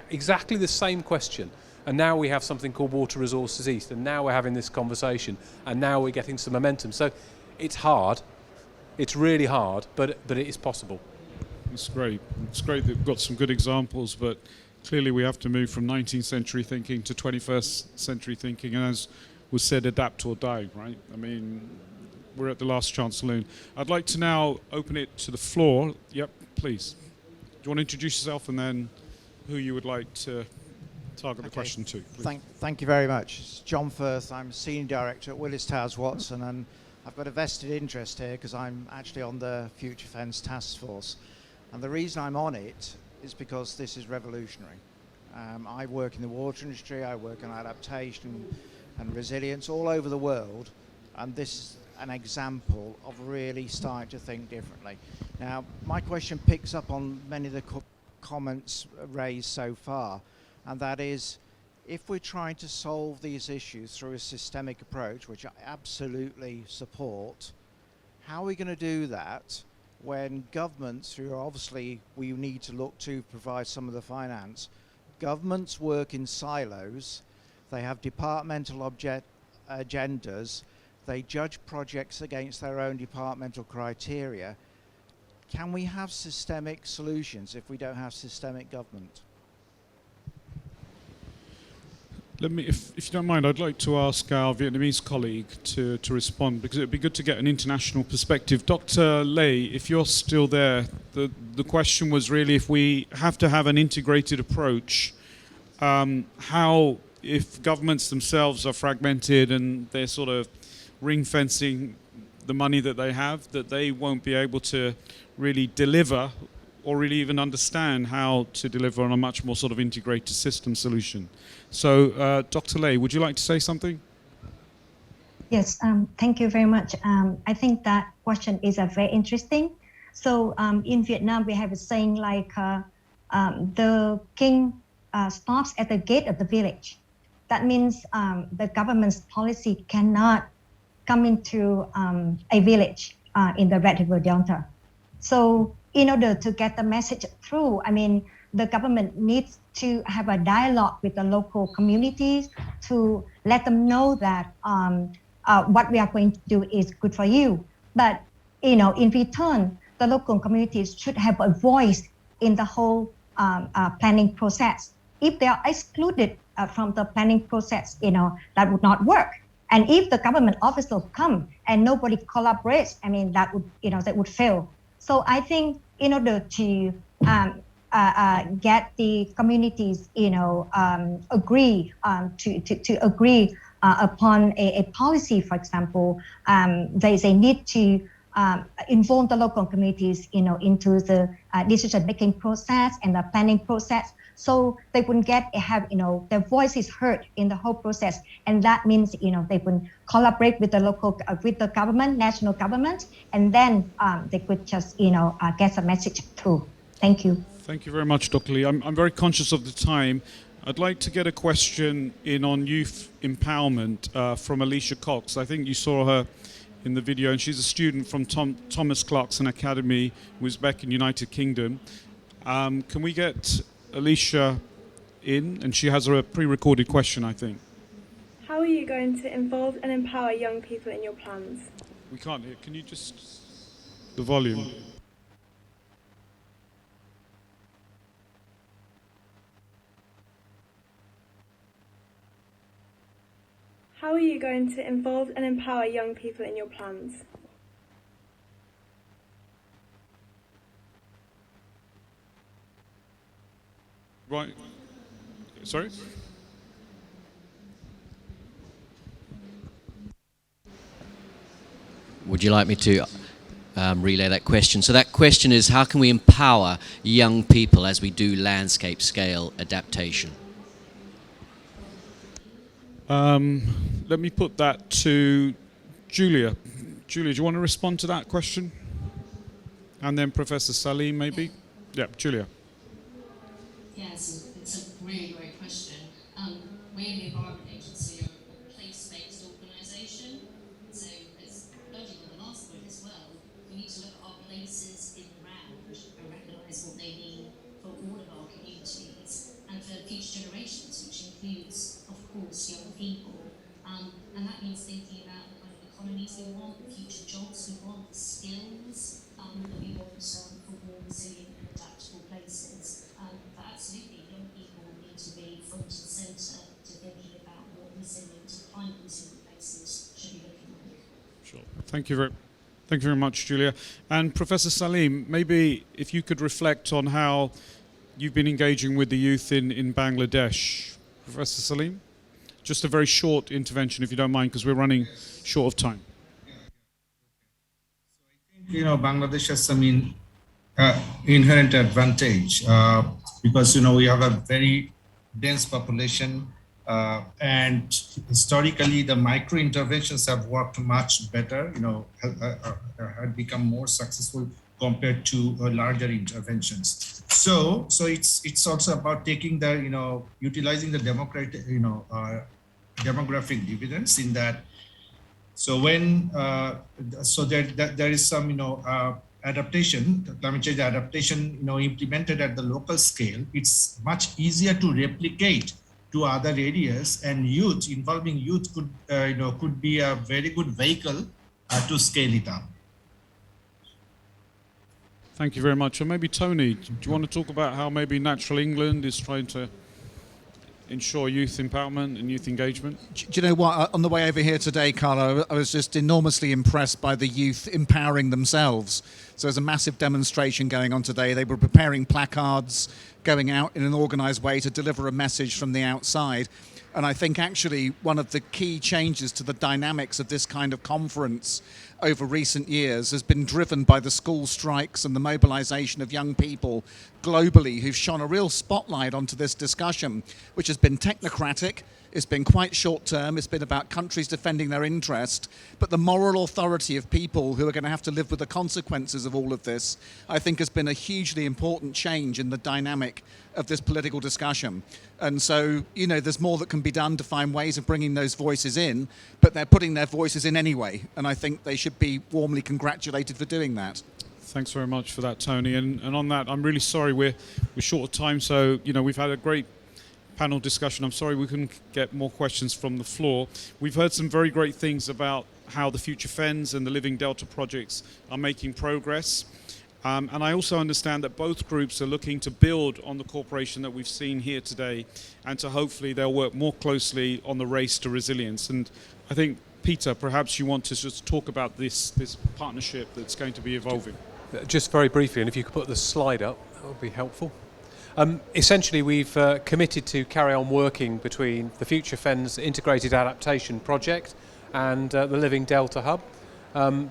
Exactly the same question. And now we have something called Water Resources East, and now we're having this conversation, and now we're getting some momentum. So it's hard. It's really hard, but it is possible. It's great. It's great that we've got some good examples, but clearly we have to move from 19th century thinking to 21st century thinking, and as was said, adapt or die, right? I mean, we're at the last chance saloon. I'd like to now open it to the floor. Yep, please. Do you want to introduce yourself and then who you would like to target the question to? Thank you very much. It's John Firth. I'm Senior Director at Willis Towers Watson, and I've got a vested interest here because I'm actually on the Future Fence Task Force. And the reason I'm on it is because this is revolutionary. I work in the water industry, I work on adaptation and resilience all over the world, and this is an example of really starting to think differently. Now, my question picks up on many of the comments raised so far, and that is, if we're trying to solve these issues through a systemic approach, which I absolutely support, how are we going to do that when governments, who are obviously we need to look to provide some of the finance, governments work in silos, they have departmental agendas, they judge projects against their own departmental criteria. Can we have systemic solutions if we don't have systemic government? Let me, if you don't mind, I'd like to ask our Vietnamese colleague to respond, because it would be good to get an international perspective. Dr. Lay, if you're still there, the question was really if we have to have an integrated approach, how, if governments themselves are fragmented and they're sort of ring-fencing the money that they have, that they won't be able to really deliver or really even understand how to deliver on a much more sort of integrated system solution. So, Dr. Lay, would you like to say something? Yes, thank you very much. I think that question is very interesting. So in Vietnam, we have a saying like, the king stops at the gate of the village. That means the government's policy cannot come into a village in the Red River Delta. So in order to get the message through, I mean, the government needs to have a dialogue with the local communities to let them know that what we are going to do is good for you. But, you know, in return, the local communities should have a voice in the whole planning process. If they are excluded from the planning process, you know, that would not work. And if the government officials come and nobody collaborates, I mean, that would, you know, that would fail. So I think in order to get the communities, you know, agree to agree upon a policy, for example, they need to involve the local communities, you know, into the decision-making process and the planning process, so they would have, you know, their voices heard in the whole process, and that means, you know, they would collaborate with the local, with the government, national government, and then they could just, you know, get a message through. Thank you. Thank you very much, Dr. Lee. I'm very conscious of the time. I'd like to get a question in on youth empowerment from Alicia Cox. I think you saw her in the video, and she's a student from Thomas Clarkson Academy, Uzbek in United Kingdom. Can we get Alicia in? And she has a pre-recorded question, I think. How are you going to involve and empower young people in your plans? We can't hear. Can you just... the volume. How are you going to involve and empower young people in your plans? Right. Sorry? Would you like me to relay that question? So that question is, how can we empower young people as we do landscape scale adaptation? Let me put that to Julia. Julia, do you want to respond to that question? And then Professor Salim, maybe? Yeah, Julia. Yes, it's a really great question. We're the Environment Agency, a place-based organisation, so as building on the last point as well, we need to look at our places in the round and recognise what they mean for all of our communities and for future generations, which includes, of course, young people. And that means thinking about the kind of economies we want, the future jobs we want, the skills that we want for more resilient and adaptable places. But absolutely, young people need to be front and centre to thinking about what resilient and climate resilient places should be looking like. Sure. Thank you very much, Julia. And Professor Salim, maybe if you could reflect on how you've been engaging with the youth in Bangladesh. Professor Salim? Just a very short intervention, if you don't mind, because we're running short of time. You know, Bangladesh has some inherent advantage because, you know, we have a very dense population and historically the micro interventions have worked much better, you know, have become more successful compared to larger interventions. So it's also about taking the, utilizing the demographic dividends in that. So when there is some adaptation, climate change adaptation, implemented at the local scale, it's much easier to replicate to other areas, and involving youth could be a very good vehicle to scale it up. Thank you very much. And maybe Tony, do you want to talk about how maybe Natural England is trying to ensure youth empowerment and youth engagement? Do you know what? On the way over here today, Carlo, I was just enormously impressed by the youth empowering themselves. So there's a massive demonstration going on today. They were preparing placards, going out in an organised way to deliver a message from the outside. And I think actually one of the key changes to the dynamics of this kind of conference over recent years has been driven by the school strikes and the mobilisation of young people globally who've shone a real spotlight onto this discussion, which has been technocratic. It's been quite short term. It's been about countries defending their interest. But the moral authority of people who are going to have to live with the consequences of all of this, I think, has been a hugely important change in the dynamic of this political discussion. And so, there's more that can be done to find ways of bringing those voices in, but they're putting their voices in anyway. And I think they should be warmly congratulated for doing that. Thanks very much for that, Tony. And on that, I'm really sorry we're short of time. So, we've had a great panel discussion. I'm sorry we couldn't get more questions from the floor. We've heard some very great things about how the Future Fens and the Living Delta projects are making progress. And I also understand that both groups are looking to build on the cooperation that we've seen here today, and to hopefully they'll work more closely on the race to resilience. And I think, Peter, perhaps you want to just talk about this partnership that's going to be evolving. Just very briefly, and if you could put the slide up, that would be helpful. Essentially, we've committed to carry on working between the Future Fens Integrated Adaptation Project and the Living Delta Hub,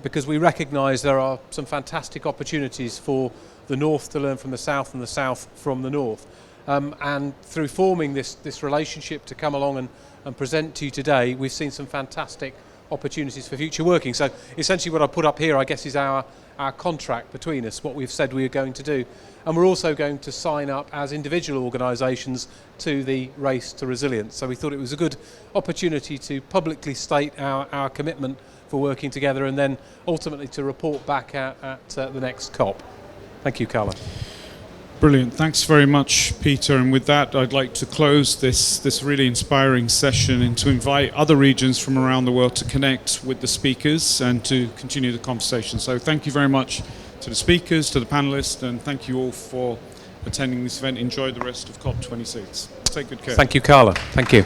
because we recognise there are some fantastic opportunities for the North to learn from the South and the South from the North. And through forming this relationship to come along and present to you today, we've seen some fantastic opportunities for future working. So essentially what I put up here, I guess, is our contract between us, what we've said we are going to do. And we're also going to sign up as individual organisations to the race to resilience. So we thought it was a good opportunity to publicly state our commitment for working together, and then ultimately to report back at the next COP. Thank you, Carla. Brilliant. Thanks very much, Peter. And with that, I'd like to close this really inspiring session and to invite other regions from around the world to connect with the speakers and to continue the conversation. So thank you very much to the speakers, to the panelists, and thank you all for attending this event. Enjoy the rest of COP26. Take good care. Thank you, Carla. Thank you.